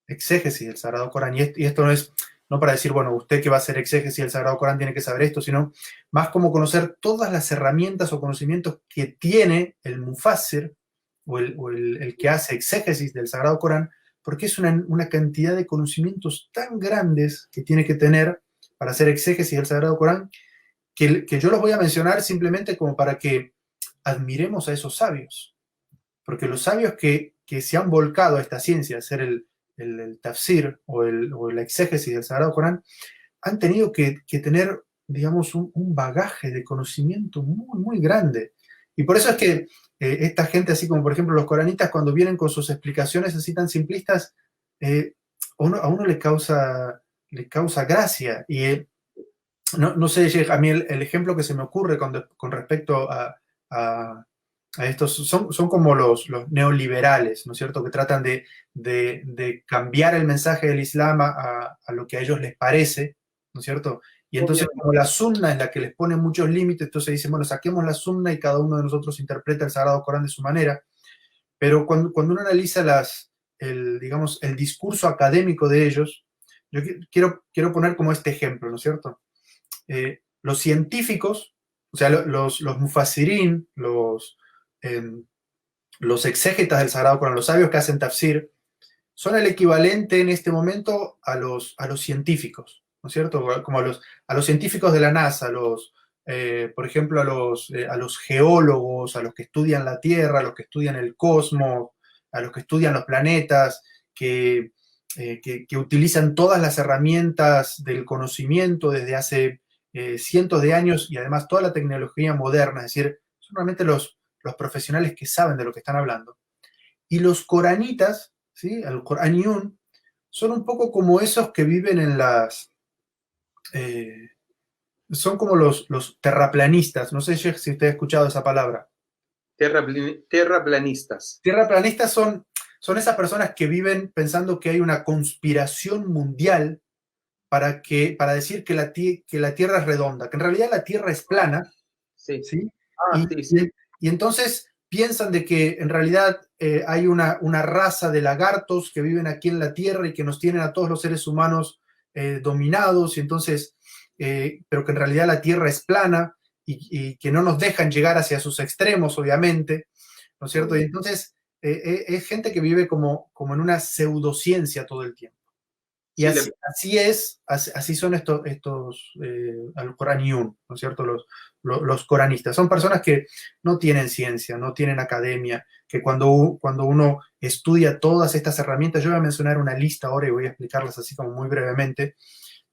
exégesis del Sagrado Corán, y esto no es para decir, bueno, usted que va a hacer exégesis del Sagrado Corán tiene que saber esto, sino más como conocer todas las herramientas o conocimientos que tiene el mufassir o el que hace exégesis del Sagrado Corán, porque es una cantidad de conocimientos tan grandes que tiene que tener para hacer exégesis del Sagrado Corán, que yo los voy a mencionar simplemente como para que admiremos a esos sabios. Porque los sabios que se han volcado a esta ciencia, a hacer el tafsir o la exégesis del Sagrado Corán, han tenido que tener, digamos, un bagaje de conocimiento muy, muy grande. Y por eso es que esta gente, así como por ejemplo los coranitas, cuando vienen con sus explicaciones así tan simplistas, eh, a uno le causa gracia. Y no sé, Sheikh, a mí el ejemplo que se me ocurre con respecto a, a estos son como los neoliberales, ¿no es cierto?, que tratan de cambiar el mensaje del Islam a lo que a ellos les parece, ¿no es cierto? Y entonces, Obviamente. como la sunna es la que les pone muchos límites, entonces dicen, bueno, saquemos la sunna y cada uno de nosotros interpreta el Sagrado Corán de su manera. Pero cuando uno analiza digamos, el discurso académico de ellos, yo quiero poner como este ejemplo, ¿no es cierto? Los científicos, o sea, los mufasirín, eh, los exégetas del Sagrado Corán, los sabios que hacen tafsir, son el equivalente en este momento a los científicos, ¿no es cierto? Como a los científicos de la NASA, por ejemplo, a los geólogos, a los que estudian la Tierra, a los que estudian el cosmos, a los que estudian los planetas, que utilizan todas las herramientas del conocimiento desde hace cientos de años y además toda la tecnología moderna, es decir, son realmente los profesionales que saben de lo que están hablando. Y los coranitas, ¿sí? El Coraniún, son un poco como esos que viven eh, son como los terraplanistas. No sé si usted ha escuchado esa palabra. Terraplanistas. Terraplanistas son esas personas que viven pensando que hay una conspiración mundial para decir que la Tierra es redonda, que en realidad la Tierra es plana, Sí. ¿sí? Ah, Y, sí, sí. y entonces piensan de que en realidad hay una raza de lagartos que viven aquí en la Tierra y que nos tienen a todos los seres humanos dominados, y entonces, pero que en realidad la Tierra es plana y que no nos dejan llegar hacia sus extremos, obviamente, ¿no es cierto? Y entonces es gente que vive como en una pseudociencia todo el tiempo. Y Sí, así son estos al-Quraniyun, ¿no es cierto? Los coranistas. Son personas que no tienen ciencia, no tienen academia, que cuando uno estudia todas estas herramientas, yo voy a mencionar una lista ahora y voy a explicarlas así como muy brevemente,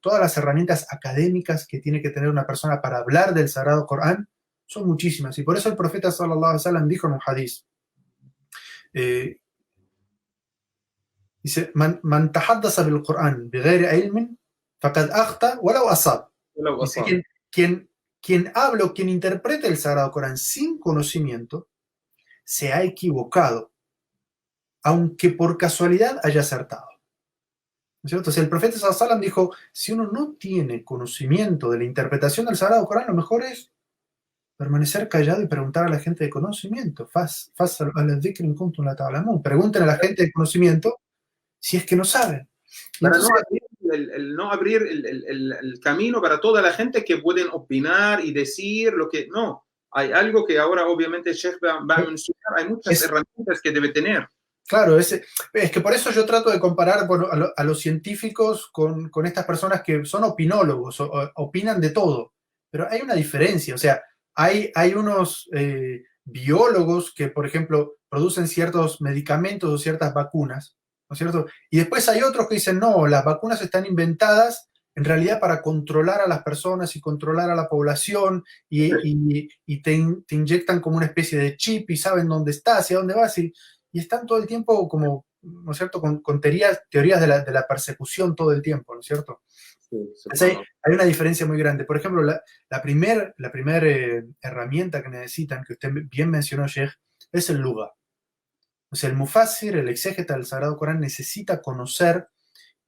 todas las herramientas académicas que tiene que tener una persona para hablar del Sagrado Corán son muchísimas. Y por eso el profeta sallallahu alaihi wasallam dijo en un hadith, dice, man tahaddasa bil Qur'an bighayri ilmin faqad akhta walau asab. Dice, quien habla o quien interprete el Sagrado Corán sin conocimiento se ha equivocado, aunque por casualidad haya acertado. ¿No es cierto? Entonces el profeta sallallahu alaihi wasallam dijo, si uno no tiene conocimiento de la interpretación del Sagrado Corán, lo mejor es permanecer callado y preguntar a la gente de conocimiento. Pregunten a la gente de conocimiento si es que no saben. Y para entonces, no abrir el camino para toda la gente que pueden opinar y decir lo que no. Hay algo que ahora obviamente el Sheikh va a mencionar, hay muchas herramientas que debe tener. Claro, es que por eso yo trato de comparar, bueno, a los científicos con estas personas que son opinólogos, opinan de todo, pero hay una diferencia, o sea, hay unos biólogos que, por ejemplo, producen ciertos medicamentos o ciertas vacunas, ¿no es cierto? Y después hay otros que dicen, no, las vacunas están inventadas en realidad para controlar a las personas y controlar a la población y te inyectan como una especie de chip y saben dónde estás y a dónde vas y están todo el tiempo como, ¿no es cierto?, con teorías de la persecución todo el tiempo, ¿no es cierto? Sí, Entonces hay una diferencia muy grande. Por ejemplo, la primer herramienta que necesitan, que usted bien mencionó, Sheikh, es el luga. O sea, el mufassir, el exégeta del Sagrado Corán, necesita conocer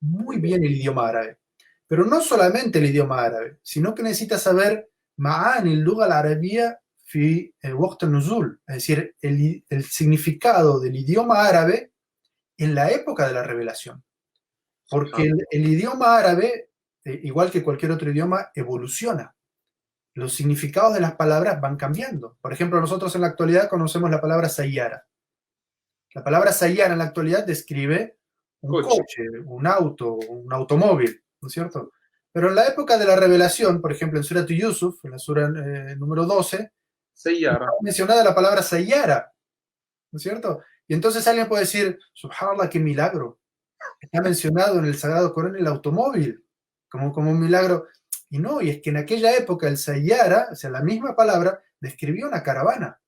muy bien el idioma árabe. Pero no solamente el idioma árabe, sino que necesita saber ma'ani el-lugha al-arabiyya fi waqt al-nuzul, es decir, el significado del idioma árabe en la época de la revelación. Porque el idioma árabe, igual que cualquier otro idioma, evoluciona. Los significados de las palabras van cambiando. Por ejemplo, nosotros en la actualidad conocemos la palabra sayyara. La palabra sayyara en la actualidad describe un coche, un auto, un automóvil, ¿no es cierto? Pero en la época de la revelación, por ejemplo, en Surat Yusuf, en la sura número 12, está mencionada la palabra sayyara, ¿no es cierto? Y entonces alguien puede decir, subhanallah, qué milagro. Está mencionado en el Sagrado Corán el automóvil, como un milagro. Y no, y es que en aquella época el sayyara, o sea, la misma palabra, describía una caravana.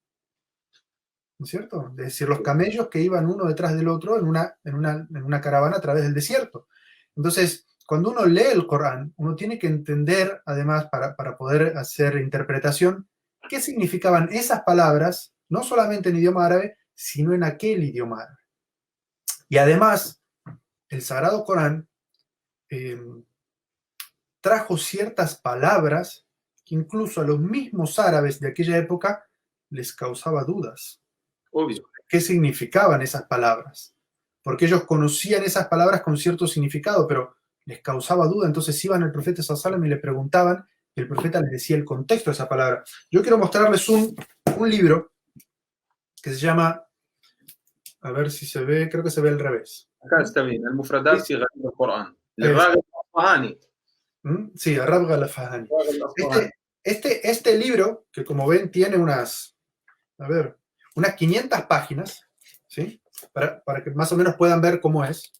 ¿no es cierto? Es decir, los camellos que iban uno detrás del otro en una caravana a través del desierto. Entonces, cuando uno lee el Corán, uno tiene que entender, además, para poder hacer interpretación, qué significaban esas palabras, no solamente en idioma árabe, sino en aquel idioma árabe. Y además, el Sagrado Corán trajo ciertas palabras que incluso a los mismos árabes de aquella época les causaba dudas. Obvio. ¿Qué significaban esas palabras? Porque ellos conocían esas palabras con cierto significado, pero les causaba duda. Entonces iban al profeta sallallahu alaihi wasallam y le preguntaban, y el profeta les decía el contexto de esa palabra. Yo quiero mostrarles un libro que se llama, a ver si se ve, creo que se ve al revés. Acá está bien, al-Mufradat fi Gharib al-Quran. Al-Raghib al-Asfahani. Sí, Ar-Raghib al-Asfahani. Este libro, que como ven tiene unas 500 páginas, ¿sí? Para que más o menos puedan ver cómo es.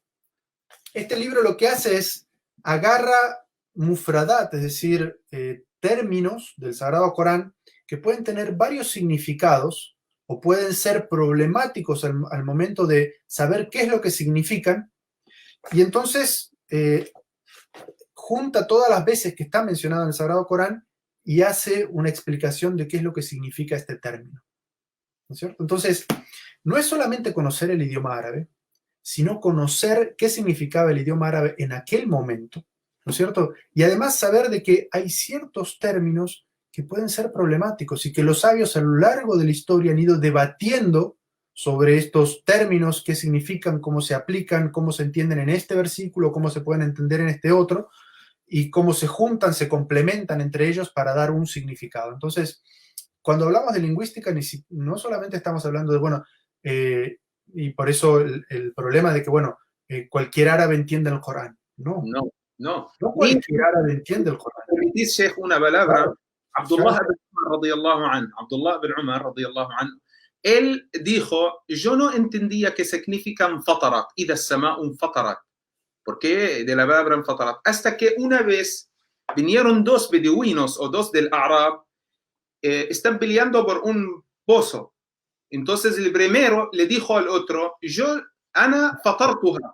Este libro lo que hace es agarra mufradat, es decir, términos del Sagrado Corán que pueden tener varios significados o pueden ser problemáticos al momento de saber qué es lo que significan, y entonces junta todas las veces que está mencionado en el Sagrado Corán y hace una explicación de qué es lo que significa este término. ¿No es cierto? Entonces, no es solamente conocer el idioma árabe, sino conocer qué significaba el idioma árabe en aquel momento, ¿no es cierto? Y además saber de que hay ciertos términos que pueden ser problemáticos y que los sabios a lo largo de la historia han ido debatiendo sobre estos términos, qué significan, cómo se aplican, cómo se entienden en este versículo, cómo se pueden entender en este otro, y cómo se juntan, se complementan entre ellos para dar un significado. Entonces, cuando hablamos de lingüística, no solamente estamos hablando de, bueno, y por eso el problema de que, bueno, cualquier árabe entiende el Corán. No, no cualquier árabe entiende el Corán. Permitís, Sheikh, una palabra. Abdullah ibn Umar, radiyallahu anhu, él dijo, yo no entendía qué significan fatarat, ida as-sama'u fatarat. ¿Por qué de la palabra fatarat? Hasta que una vez vinieron dos beduinos o dos del Arab, están peleando por un pozo. Entonces el primero le dijo al otro, ana fatartuha,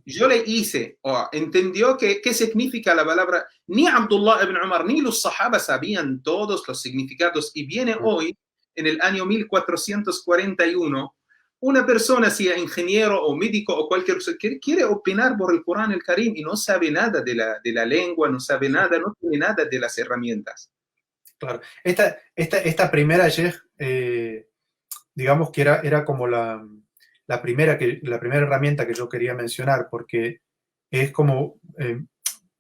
yo le hice, o entendió qué significa la palabra. Ni Abdullah ibn Umar ni los sahaba sabían todos los significados, y viene hoy, en el año 1441, una persona, sea ingeniero o médico o cualquier cosa, que quiere opinar por el Corán el Karim y no sabe nada de la lengua, no sabe nada, no tiene nada de las herramientas. Claro. Esta primera, Sheikh, digamos que era como la primera herramienta que yo quería mencionar, porque es como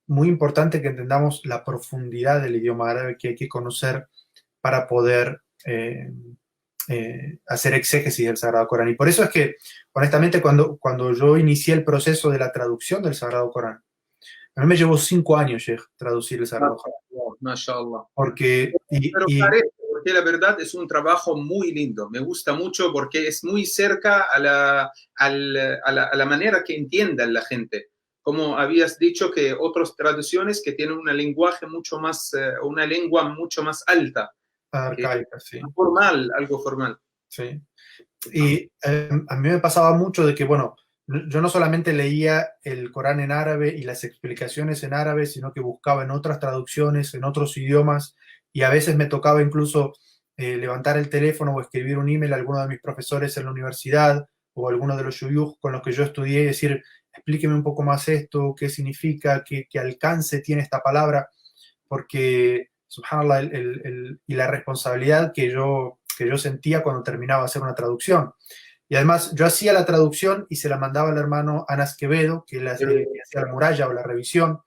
muy importante que entendamos la profundidad del idioma árabe que hay que conocer para poder hacer exégesis del Sagrado Corán. Y por eso es que, honestamente, cuando yo inicié el proceso de la traducción del Sagrado Corán, a mí me llevó 5 años, Sheikh, traducir el Sagrado Corán. Mashallah. Porque la verdad es un trabajo muy lindo, me gusta mucho porque es muy cerca a la manera que entienda la gente. Como habías dicho, que otras traducciones que tienen un lenguaje mucho más, una lengua mucho más alta. Arcaica, sí. Algo formal. Sí. Y a mí me pasaba mucho de que, bueno, yo no solamente leía el Corán en árabe y las explicaciones en árabe, sino que buscaba en otras traducciones, en otros idiomas, y a veces me tocaba incluso levantar el teléfono o escribir un email a alguno de mis profesores en la universidad o a alguno de los shuyukh con los que yo estudié y decir, explíqueme un poco más esto, qué significa, qué alcance tiene esta palabra, porque, subhanallah, y la responsabilidad que yo sentía cuando terminaba de hacer una traducción. Y además yo hacía la traducción y se la mandaba al hermano Anas Quevedo, que hacía la muralla o la revisión,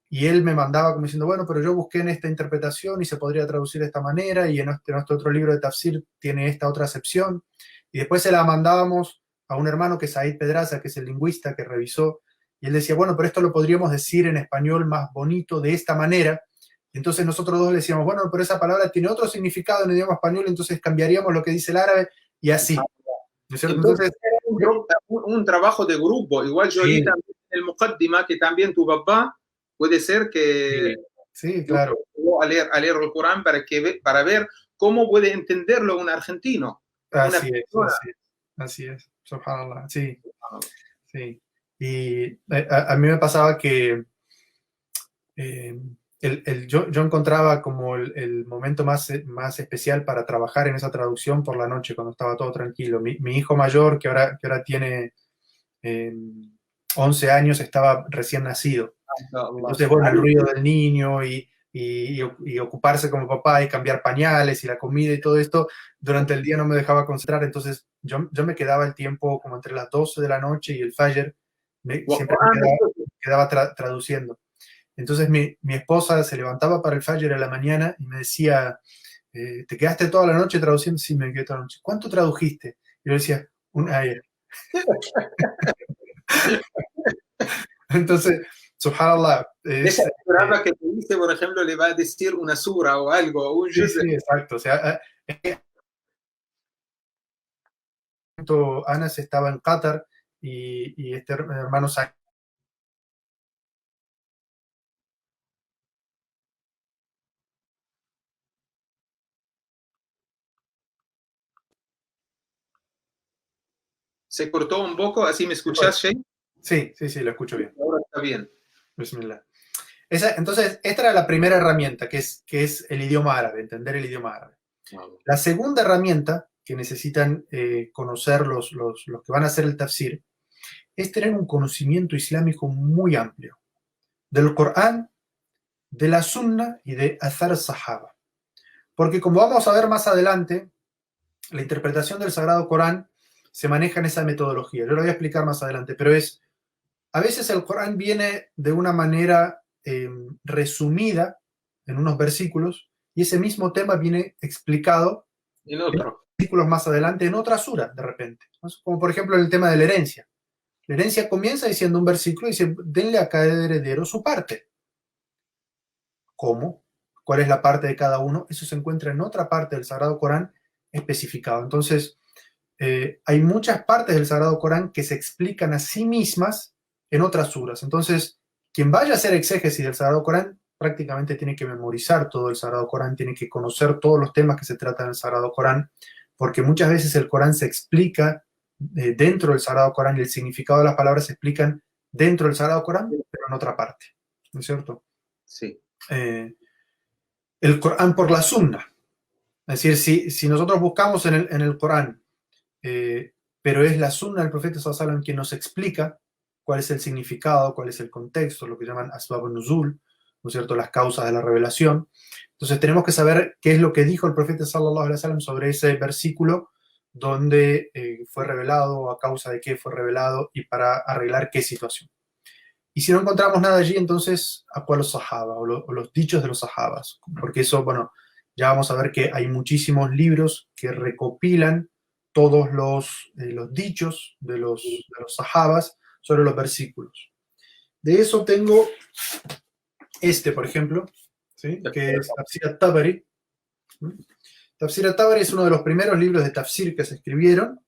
y él me mandaba como diciendo, bueno, pero yo busqué en esta interpretación y se podría traducir de esta manera, y en este otro libro de tafsir tiene esta otra acepción, y después se la mandábamos a un hermano que es Said Pedraza, que es el lingüista que revisó, y él decía, bueno, pero esto lo podríamos decir en español más bonito de esta manera. Y entonces nosotros dos le decíamos, bueno, pero esa palabra tiene otro significado en el idioma español, entonces cambiaríamos lo que dice el árabe, y así. ¿No es cierto? Entonces un trabajo de grupo. Igual yo leí también el Muqaddima, que también tu papá puede ser que sí, claro. a leer el Corán para ver cómo puede entenderlo un argentino. una Así es, persona. así es, subhanallah, sí, sí. Y a mí me pasaba que eh, yo encontraba como el momento más especial para trabajar en esa traducción por la noche, cuando estaba todo tranquilo. Mi hijo mayor, que ahora tiene eh, 11 años, estaba recién nacido. Allah. Entonces, bueno, el ruido del niño y ocuparse como papá y cambiar pañales y la comida y todo esto, durante el día no me dejaba concentrar. Entonces, yo me quedaba el tiempo como entre las 12 de la noche y el Fajr, siempre me والقرآن quedaba traduciendo. Entonces, mi esposa se levantaba para el Fajr a la mañana y me decía, ¿te quedaste toda la noche traduciendo? Sí, me quedé toda la noche. ¿Cuánto tradujiste? Y yo decía, un ayah. Entonces, subhanallah, ese es... programa que te dice, por ejemplo, le va a decir una sura o algo, o un Sí, juz. sí, exacto. O sea, Anas estaba en Qatar y este hermano Se cortó un poco, así me escuchás, Shay. Sí, sí, sí, lo escucho bien. Ahora está bien. Bismillah. Entonces, esta era la primera herramienta, que es el idioma árabe, entender el idioma árabe. La segunda herramienta que necesitan conocer los que van a hacer el tafsir es tener un conocimiento islámico muy amplio del Corán, de la Sunna y de Athar Sahaba. Porque como vamos a ver más adelante, la interpretación del Sagrado Corán se maneja en esa metodología. Yo lo voy a explicar más adelante, pero a veces el Corán viene de una manera resumida en unos versículos y ese mismo tema viene explicado En en otro. versículos más adelante en otra sura, de repente. ¿No? Como por ejemplo el tema de la herencia. La herencia comienza diciendo un versículo y dice, denle a cada heredero su parte. ¿Cómo? ¿Cuál es la parte de cada uno? Eso se encuentra en otra parte del Sagrado Corán especificado. Entonces, hay muchas partes del Sagrado Corán que se explican a sí mismas en otras suras. Entonces, quien vaya a hacer exégesis del Sagrado Corán prácticamente tiene que memorizar todo el Sagrado Corán, tiene que conocer todos los temas que se tratan en el Sagrado Corán, porque muchas veces el Corán se explica dentro del Sagrado Corán y el significado de las palabras se explican dentro del Sagrado Corán, pero en otra parte. ¿No es cierto? Sí. Eh, el Corán por la Sunna. Es decir, si nosotros buscamos en el Corán, pero es la Sunna del profeta sallallahu alaihi wasallam quien nos explica cuál es el significado, cuál es el contexto, lo que llaman asbab nuzul, ¿no es cierto?, las causas de la revelación. Entonces tenemos que saber qué es lo que dijo el profeta sallallahu alaihi wasallam sobre ese versículo donde fue revelado, a causa de qué fue revelado y para arreglar qué situación. Y si no encontramos nada allí, entonces a cuál los sahaba o los dichos de los sahabas, porque eso, bueno, ya vamos a ver que hay muchísimos libros que recopilan todos los dichos de los sahabas sobre los versículos. De eso tengo por ejemplo, ¿sí?, que es Tafsir al-Tabari. Tafsir al-Tabari es uno de los primeros libros de tafsir que se escribieron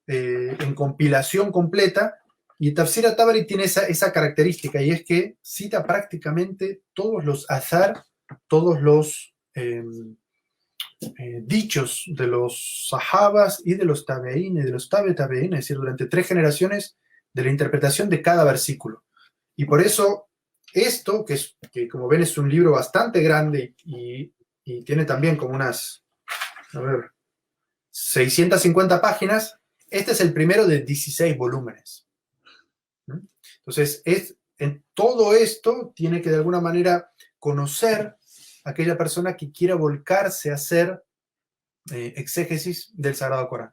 en compilación completa. Y Tafsir al-Tabari tiene esa característica, y es que cita prácticamente todos los azar, todos los dichos de los sahabas y de los tabeín y de los tabeín, es decir, durante 3 generaciones de la interpretación de cada versículo. Y por eso esto, que como ven es un libro bastante grande y tiene también como unas, 650 páginas, este es el primero de 16 volúmenes. Entonces, en todo esto tiene que de alguna manera conocer a aquella persona que quiera volcarse a hacer exégesis del Sagrado Corán.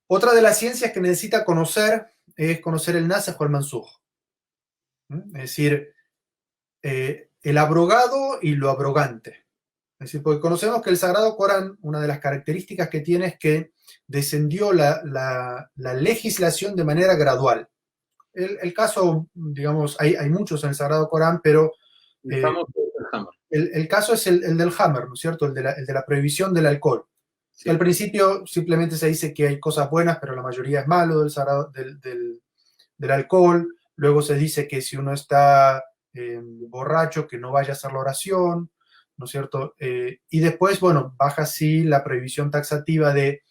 Otra de las ciencias que necesita conocer es conocer el Nasikh o el Mansukh. Es decir, el abrogado y lo abrogante. Es decir, porque conocemos que el Sagrado Corán, una de las características que tiene es que descendió la legislación de manera gradual. El caso, digamos, hay muchos en el Sagrado Corán, pero el caso es el del Hammer, ¿no es cierto? El de la prohibición del alcohol. Sí. Al principio simplemente se dice que hay cosas buenas, pero la mayoría es malo del alcohol. Luego se dice que si uno está borracho, que no vaya a hacer la oración, ¿no es cierto? Y después, bueno, baja sí la prohibición taxativa de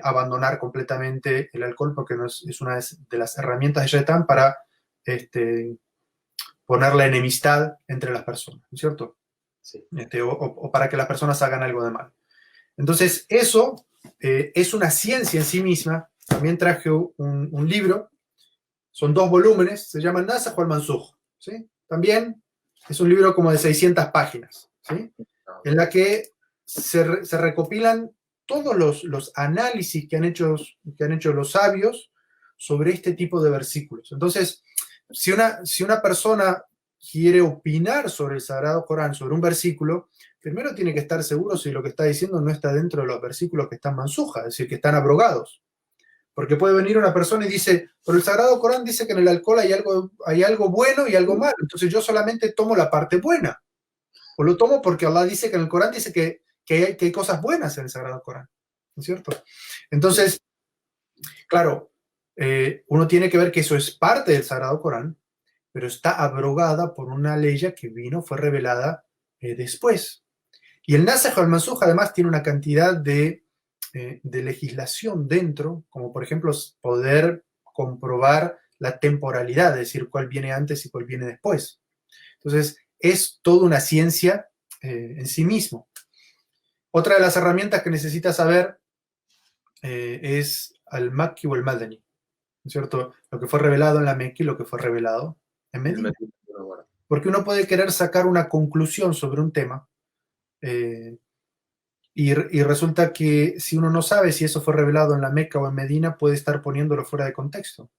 abandonar completamente el alcohol, porque no es una de las herramientas de Shaitan para poner la enemistad entre las personas, ¿no es cierto? Sí. O para que las personas hagan algo de mal. Entonces, eso es una ciencia en sí misma. También traje un libro, son 2 volúmenes, se llama Nasakh wal Mansukh, ¿sí? También es un libro como de 600 páginas, ¿sí? En la que se recopilan todos los análisis que han hecho los sabios sobre este tipo de versículos. Entonces, si una persona quiere opinar sobre el Sagrado Corán, sobre un versículo, primero tiene que estar seguro si lo que está diciendo no está dentro de los versículos que están mansuja, es decir, que están abrogados. Porque puede venir una persona y dice, pero el Sagrado Corán dice que en el alcohol hay algo bueno y algo malo, entonces yo solamente tomo la parte buena. O lo tomo porque Allah dice que en el Corán dice que hay cosas buenas en el Sagrado Corán, ¿no es cierto? Entonces, claro, uno tiene que ver que eso es parte del Sagrado Corán, pero está abrogada por una ley que fue revelada después. Y el Nasakh al Mansukh además tiene una cantidad de legislación dentro, como por ejemplo poder comprobar la temporalidad, es decir, cuál viene antes y cuál viene después. Entonces, es toda una ciencia en sí mismo. Otra de las herramientas que necesitas saber es al Makki o el Madani, ¿no es cierto? Lo que fue revelado en la Meca y lo que fue revelado en Medina. Porque uno puede querer sacar una conclusión sobre un tema y resulta que si uno no sabe si eso fue revelado en la Meca o en Medina, puede estar poniéndolo fuera de contexto.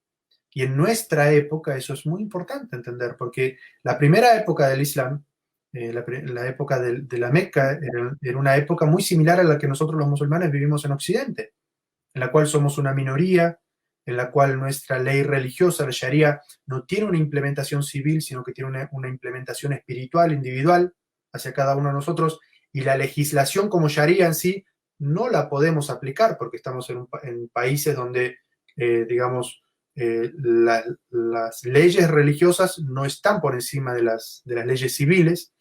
Y en nuestra época eso es muy importante entender, porque la primera época del Islam, la época de la Meca, era una época muy similar a la que nosotros los musulmanes vivimos en Occidente, en la cual somos una minoría, en la cual nuestra ley religiosa, la Sharia, no tiene una implementación civil, sino que tiene una implementación espiritual, individual, hacia cada uno de nosotros, y la legislación como Sharia en sí no la podemos aplicar porque estamos en países donde, digamos, las leyes religiosas no están por encima de las leyes civiles.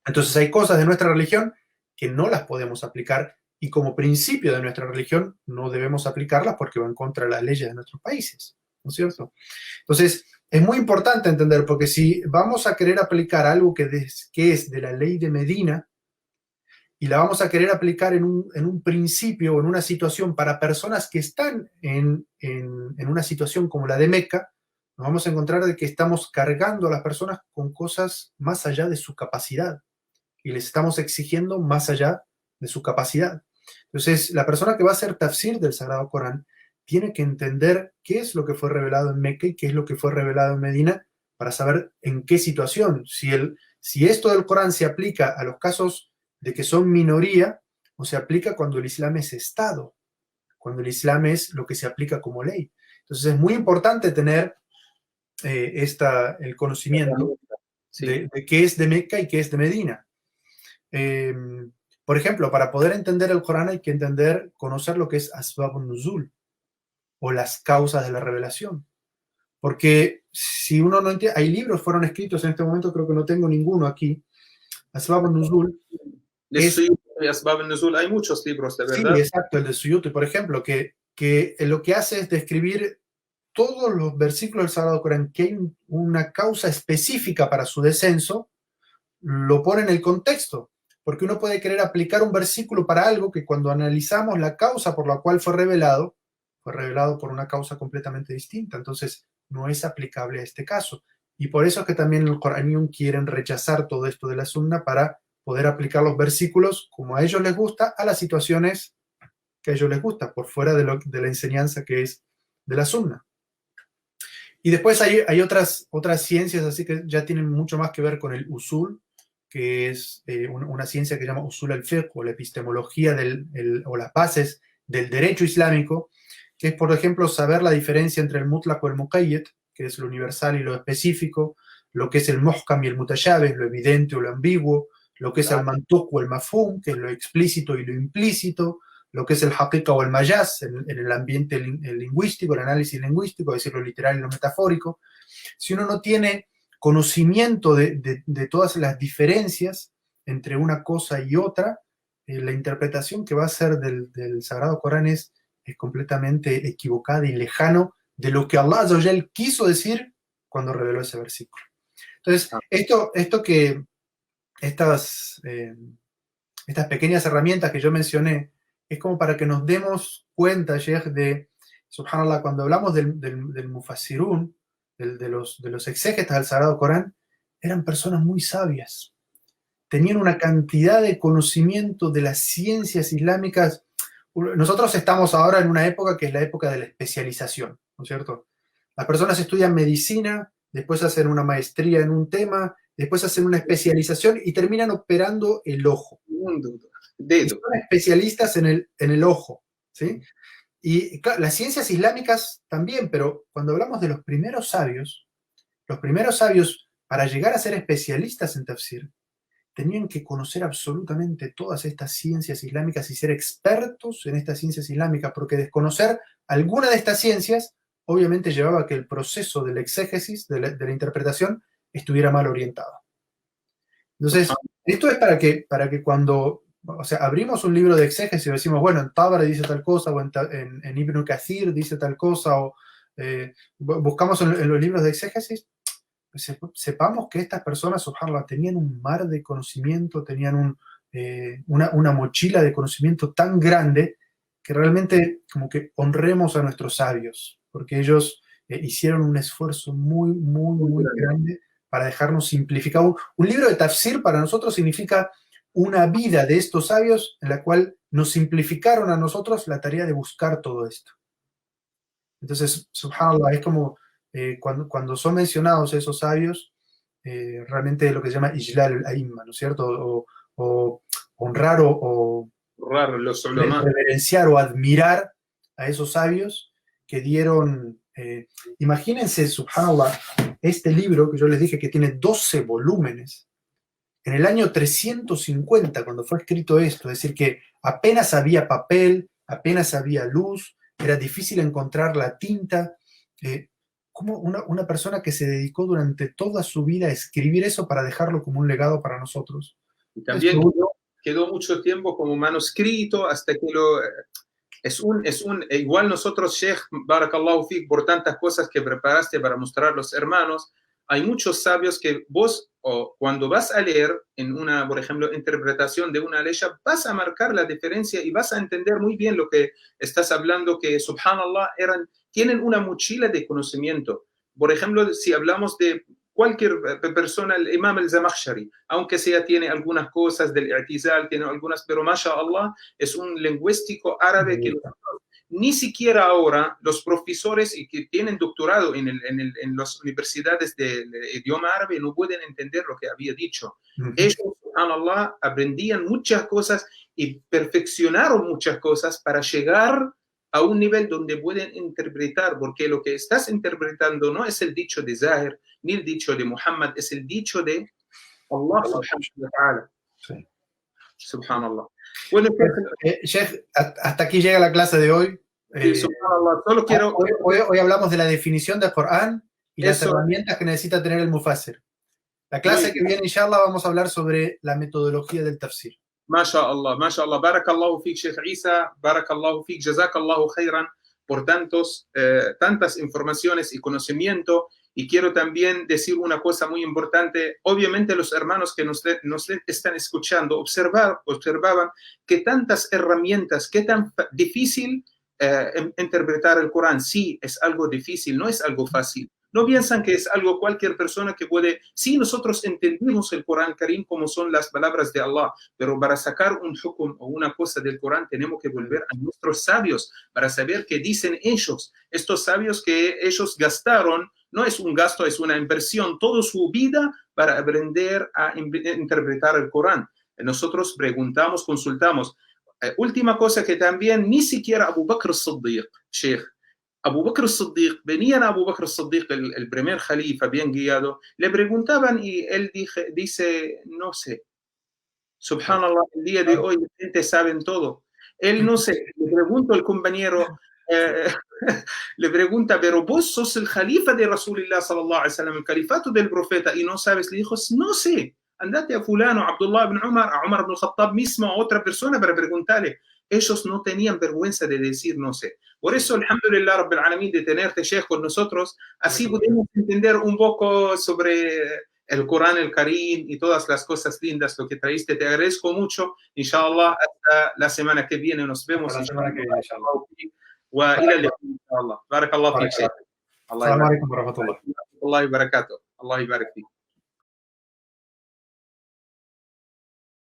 Entonces hay cosas de nuestra religión que no las podemos aplicar y como principio de nuestra religión no debemos aplicarlas porque van contra las leyes de nuestros países, ¿no es cierto? Entonces es muy importante entender, porque si vamos a querer aplicar algo que es de la ley de Medina y la vamos a querer aplicar en un principio o en una situación para personas que están en una situación como la de Meca, nos vamos a encontrar de que estamos cargando a las personas con cosas más allá de su capacidad y les estamos exigiendo más allá de su capacidad. Entonces, la persona que va a hacer tafsir del Sagrado Corán tiene que entender qué es lo que fue revelado en Meca y qué es lo que fue revelado en Medina para saber en qué situación. Si esto del Corán se aplica a los casos de que son minoría, o se aplica cuando el Islam es Estado, cuando el Islam es lo que se aplica como ley. Entonces es muy importante tener el conocimiento de qué es de Meca y qué es de Medina. Por ejemplo, para poder entender el Corán hay que conocer lo que es Asbabun Nuzul, o las causas de la revelación. Porque si uno no entiende, hay libros fueron escritos en este momento, creo que no tengo ninguno aquí. Asbabun Nuzul. Hay muchos libros, de verdad. Sí, exacto, el de Suyuti, por ejemplo, que lo que hace es describir todos los versículos del Sagrado Corán, que hay una causa específica para su descenso, lo pone en el contexto, porque uno puede querer aplicar un versículo para algo que cuando analizamos la causa por la cual fue revelado por una causa completamente distinta, entonces no es aplicable a este caso. Y por eso es que también el Coranión quieren rechazar todo esto de la Sunna para poder aplicar los versículos como a ellos les gusta, a las situaciones que a ellos les gusta, por fuera de la enseñanza que es de la Sunna. Y después hay otras ciencias así que ya tienen mucho más que ver con el usul, que es una ciencia que se llama usul al-fiqh, o la epistemología o las bases del derecho islámico, que es, por ejemplo, saber la diferencia entre el mutlaq o el muqayyad, que es lo universal y lo específico, lo que es el muhkam y el mutashabih, lo evidente o lo ambiguo, lo que es el mantuq o el mafhum, que es lo explícito y lo implícito, lo que es el haqiqa o el majaz en el ambiente lingüístico, el análisis lingüístico, es decir, lo literal y lo metafórico. Si uno no tiene conocimiento de todas las diferencias entre una cosa y otra, la interpretación que va a hacer del Sagrado Corán es completamente equivocada y lejano de lo que Allah Azza wa Jal quiso decir cuando reveló ese versículo. Entonces, estas pequeñas herramientas que yo mencioné, es como para que nos demos cuenta, Sheikh, subhanallah, cuando hablamos del mufassirun, de los exégetas del Sagrado Corán, eran personas muy sabias. Tenían una cantidad de conocimiento de las ciencias islámicas. Nosotros estamos ahora en una época que es la época de la especialización, ¿no es cierto? Las personas estudian medicina, después hacen una maestría en un tema, después hacen una especialización y terminan operando el ojo. Y son especialistas en el ojo, ¿sí? Y claro, las ciencias islámicas también, pero cuando hablamos de los primeros sabios, para llegar a ser especialistas en tafsir, tenían que conocer absolutamente todas estas ciencias islámicas y ser expertos en estas ciencias islámicas, porque desconocer alguna de estas ciencias obviamente llevaba a que el proceso del exégesis, de la interpretación, estuviera mal orientado. Entonces, esto es para que cuando, o sea, abrimos un libro de exégesis y decimos, bueno, en Tabari dice tal cosa, o en Ibn Kathir dice tal cosa, o buscamos en los libros de exégesis, sepamos que estas personas, subhanallah, tenían un mar de conocimiento, tenían una mochila de conocimiento tan grande que realmente como que honremos a nuestros sabios, porque ellos hicieron un esfuerzo muy, muy, muy grande para dejarnos simplificar. Un libro de tafsir para nosotros significa una vida de estos sabios en la cual nos simplificaron a nosotros la tarea de buscar todo esto. Entonces, subhanallah, es como cuando son mencionados esos sabios, realmente lo que se llama ijlal al-a'imma, ¿no es cierto? O honrar o reverenciar o admirar a esos sabios que dieron, imagínense, subhanallah, este libro que yo les dije que tiene 12 volúmenes, en el año 350, cuando fue escrito esto, es decir, que apenas había papel, apenas había luz, era difícil encontrar la tinta, como una persona que se dedicó durante toda su vida a escribir eso para dejarlo como un legado para nosotros. Y también quedó mucho tiempo como manuscrito hasta que igual nosotros, Sheikh, Barakallahu Fik, por tantas cosas que preparaste para mostrar a los hermanos, hay muchos sabios que vos, cuando vas a leer en una, por ejemplo, interpretación de una ley, vas a marcar la diferencia y vas a entender muy bien lo que estás hablando, que, subhanallah, tienen una mochila de conocimiento. Por ejemplo, si hablamos de cualquier persona, el Imam al-Zamakhshari, aunque sea tiene algunas cosas del i'tizal, tiene algunas, pero mashallah, es un lingüístico árabe que ni siquiera ahora los profesores y que tienen doctorado en las universidades del idioma árabe no pueden entender lo que había dicho. Ellos, subhanallah, aprendían muchas cosas y perfeccionaron muchas cosas para llegar a un nivel donde pueden interpretar, porque lo que estás interpretando no es el dicho de Zahir, ni el dicho de Muhammad, es el dicho de Allah subhanahu wa ta'ala. Sí. Subhanallah. Bueno, Sheikh, hasta aquí llega la clase de hoy. Solo quiero... hoy hablamos de la definición del Corán y las herramientas que necesita tener el mufassir. La clase que viene, inshallah, vamos a hablar sobre la metodología del tafsir. MashaAllah, MashaAllah. Barakallahu fik, Sheikh Isa. Barakallahu fik, jazakallahu khairan por tantas informaciones y conocimiento. Y quiero también decir una cosa muy importante. Obviamente los hermanos que nos están escuchando observaban que tantas herramientas, qué tan difícil interpretar el Corán. Sí, es algo difícil, no es algo fácil. No piensan que es algo cualquier persona que puede... Sí, nosotros entendemos el Corán Karim como son las palabras de Allah, pero para sacar un hukum o una cosa del Corán tenemos que volver a nuestros sabios para saber qué dicen ellos. Estos sabios que ellos gastaron, no es un gasto, es una inversión, toda su vida para aprender a interpretar el Corán. Nosotros preguntamos, consultamos. Última cosa que también ni siquiera Abu Bakr as-Siddiq, Sheikh, Abu Bakr as-Siddiq, venían a Abu Bakr as-Siddiq, el primer califa bien guiado, le preguntaban y él dice, no sé. Subhanallah, el día de hoy la gente sabe todo. Él no sé, le pregunto al compañero, le pregunta, pero vos sos el califa de Rasulullah sallallahu alaihi wasallam, el califato del profeta y no sabes. Le dijo, no sé, andate a fulano, a Abdullah ibn Umar, a Umar ibn Khattab mismo, a otra persona para preguntarle. Ellos no tenían vergüenza de decir no sé. Por eso, alhamdulillah, Rabbil Alamin, de tenerte, Sheikh, con nosotros, así podemos entender un poco sobre el Corán, el Karim y todas las cosas lindas, lo que traíste. Te agradezco mucho. Inshallah, hasta la semana que viene nos vemos. Hasta la semana que viene, inshallah. وإلى اللقاء إن شاء الله. بارك الله فيك شيخ. السلام عليكم ورحمة الله. الله يبارك فيك. الله يبارك فيك.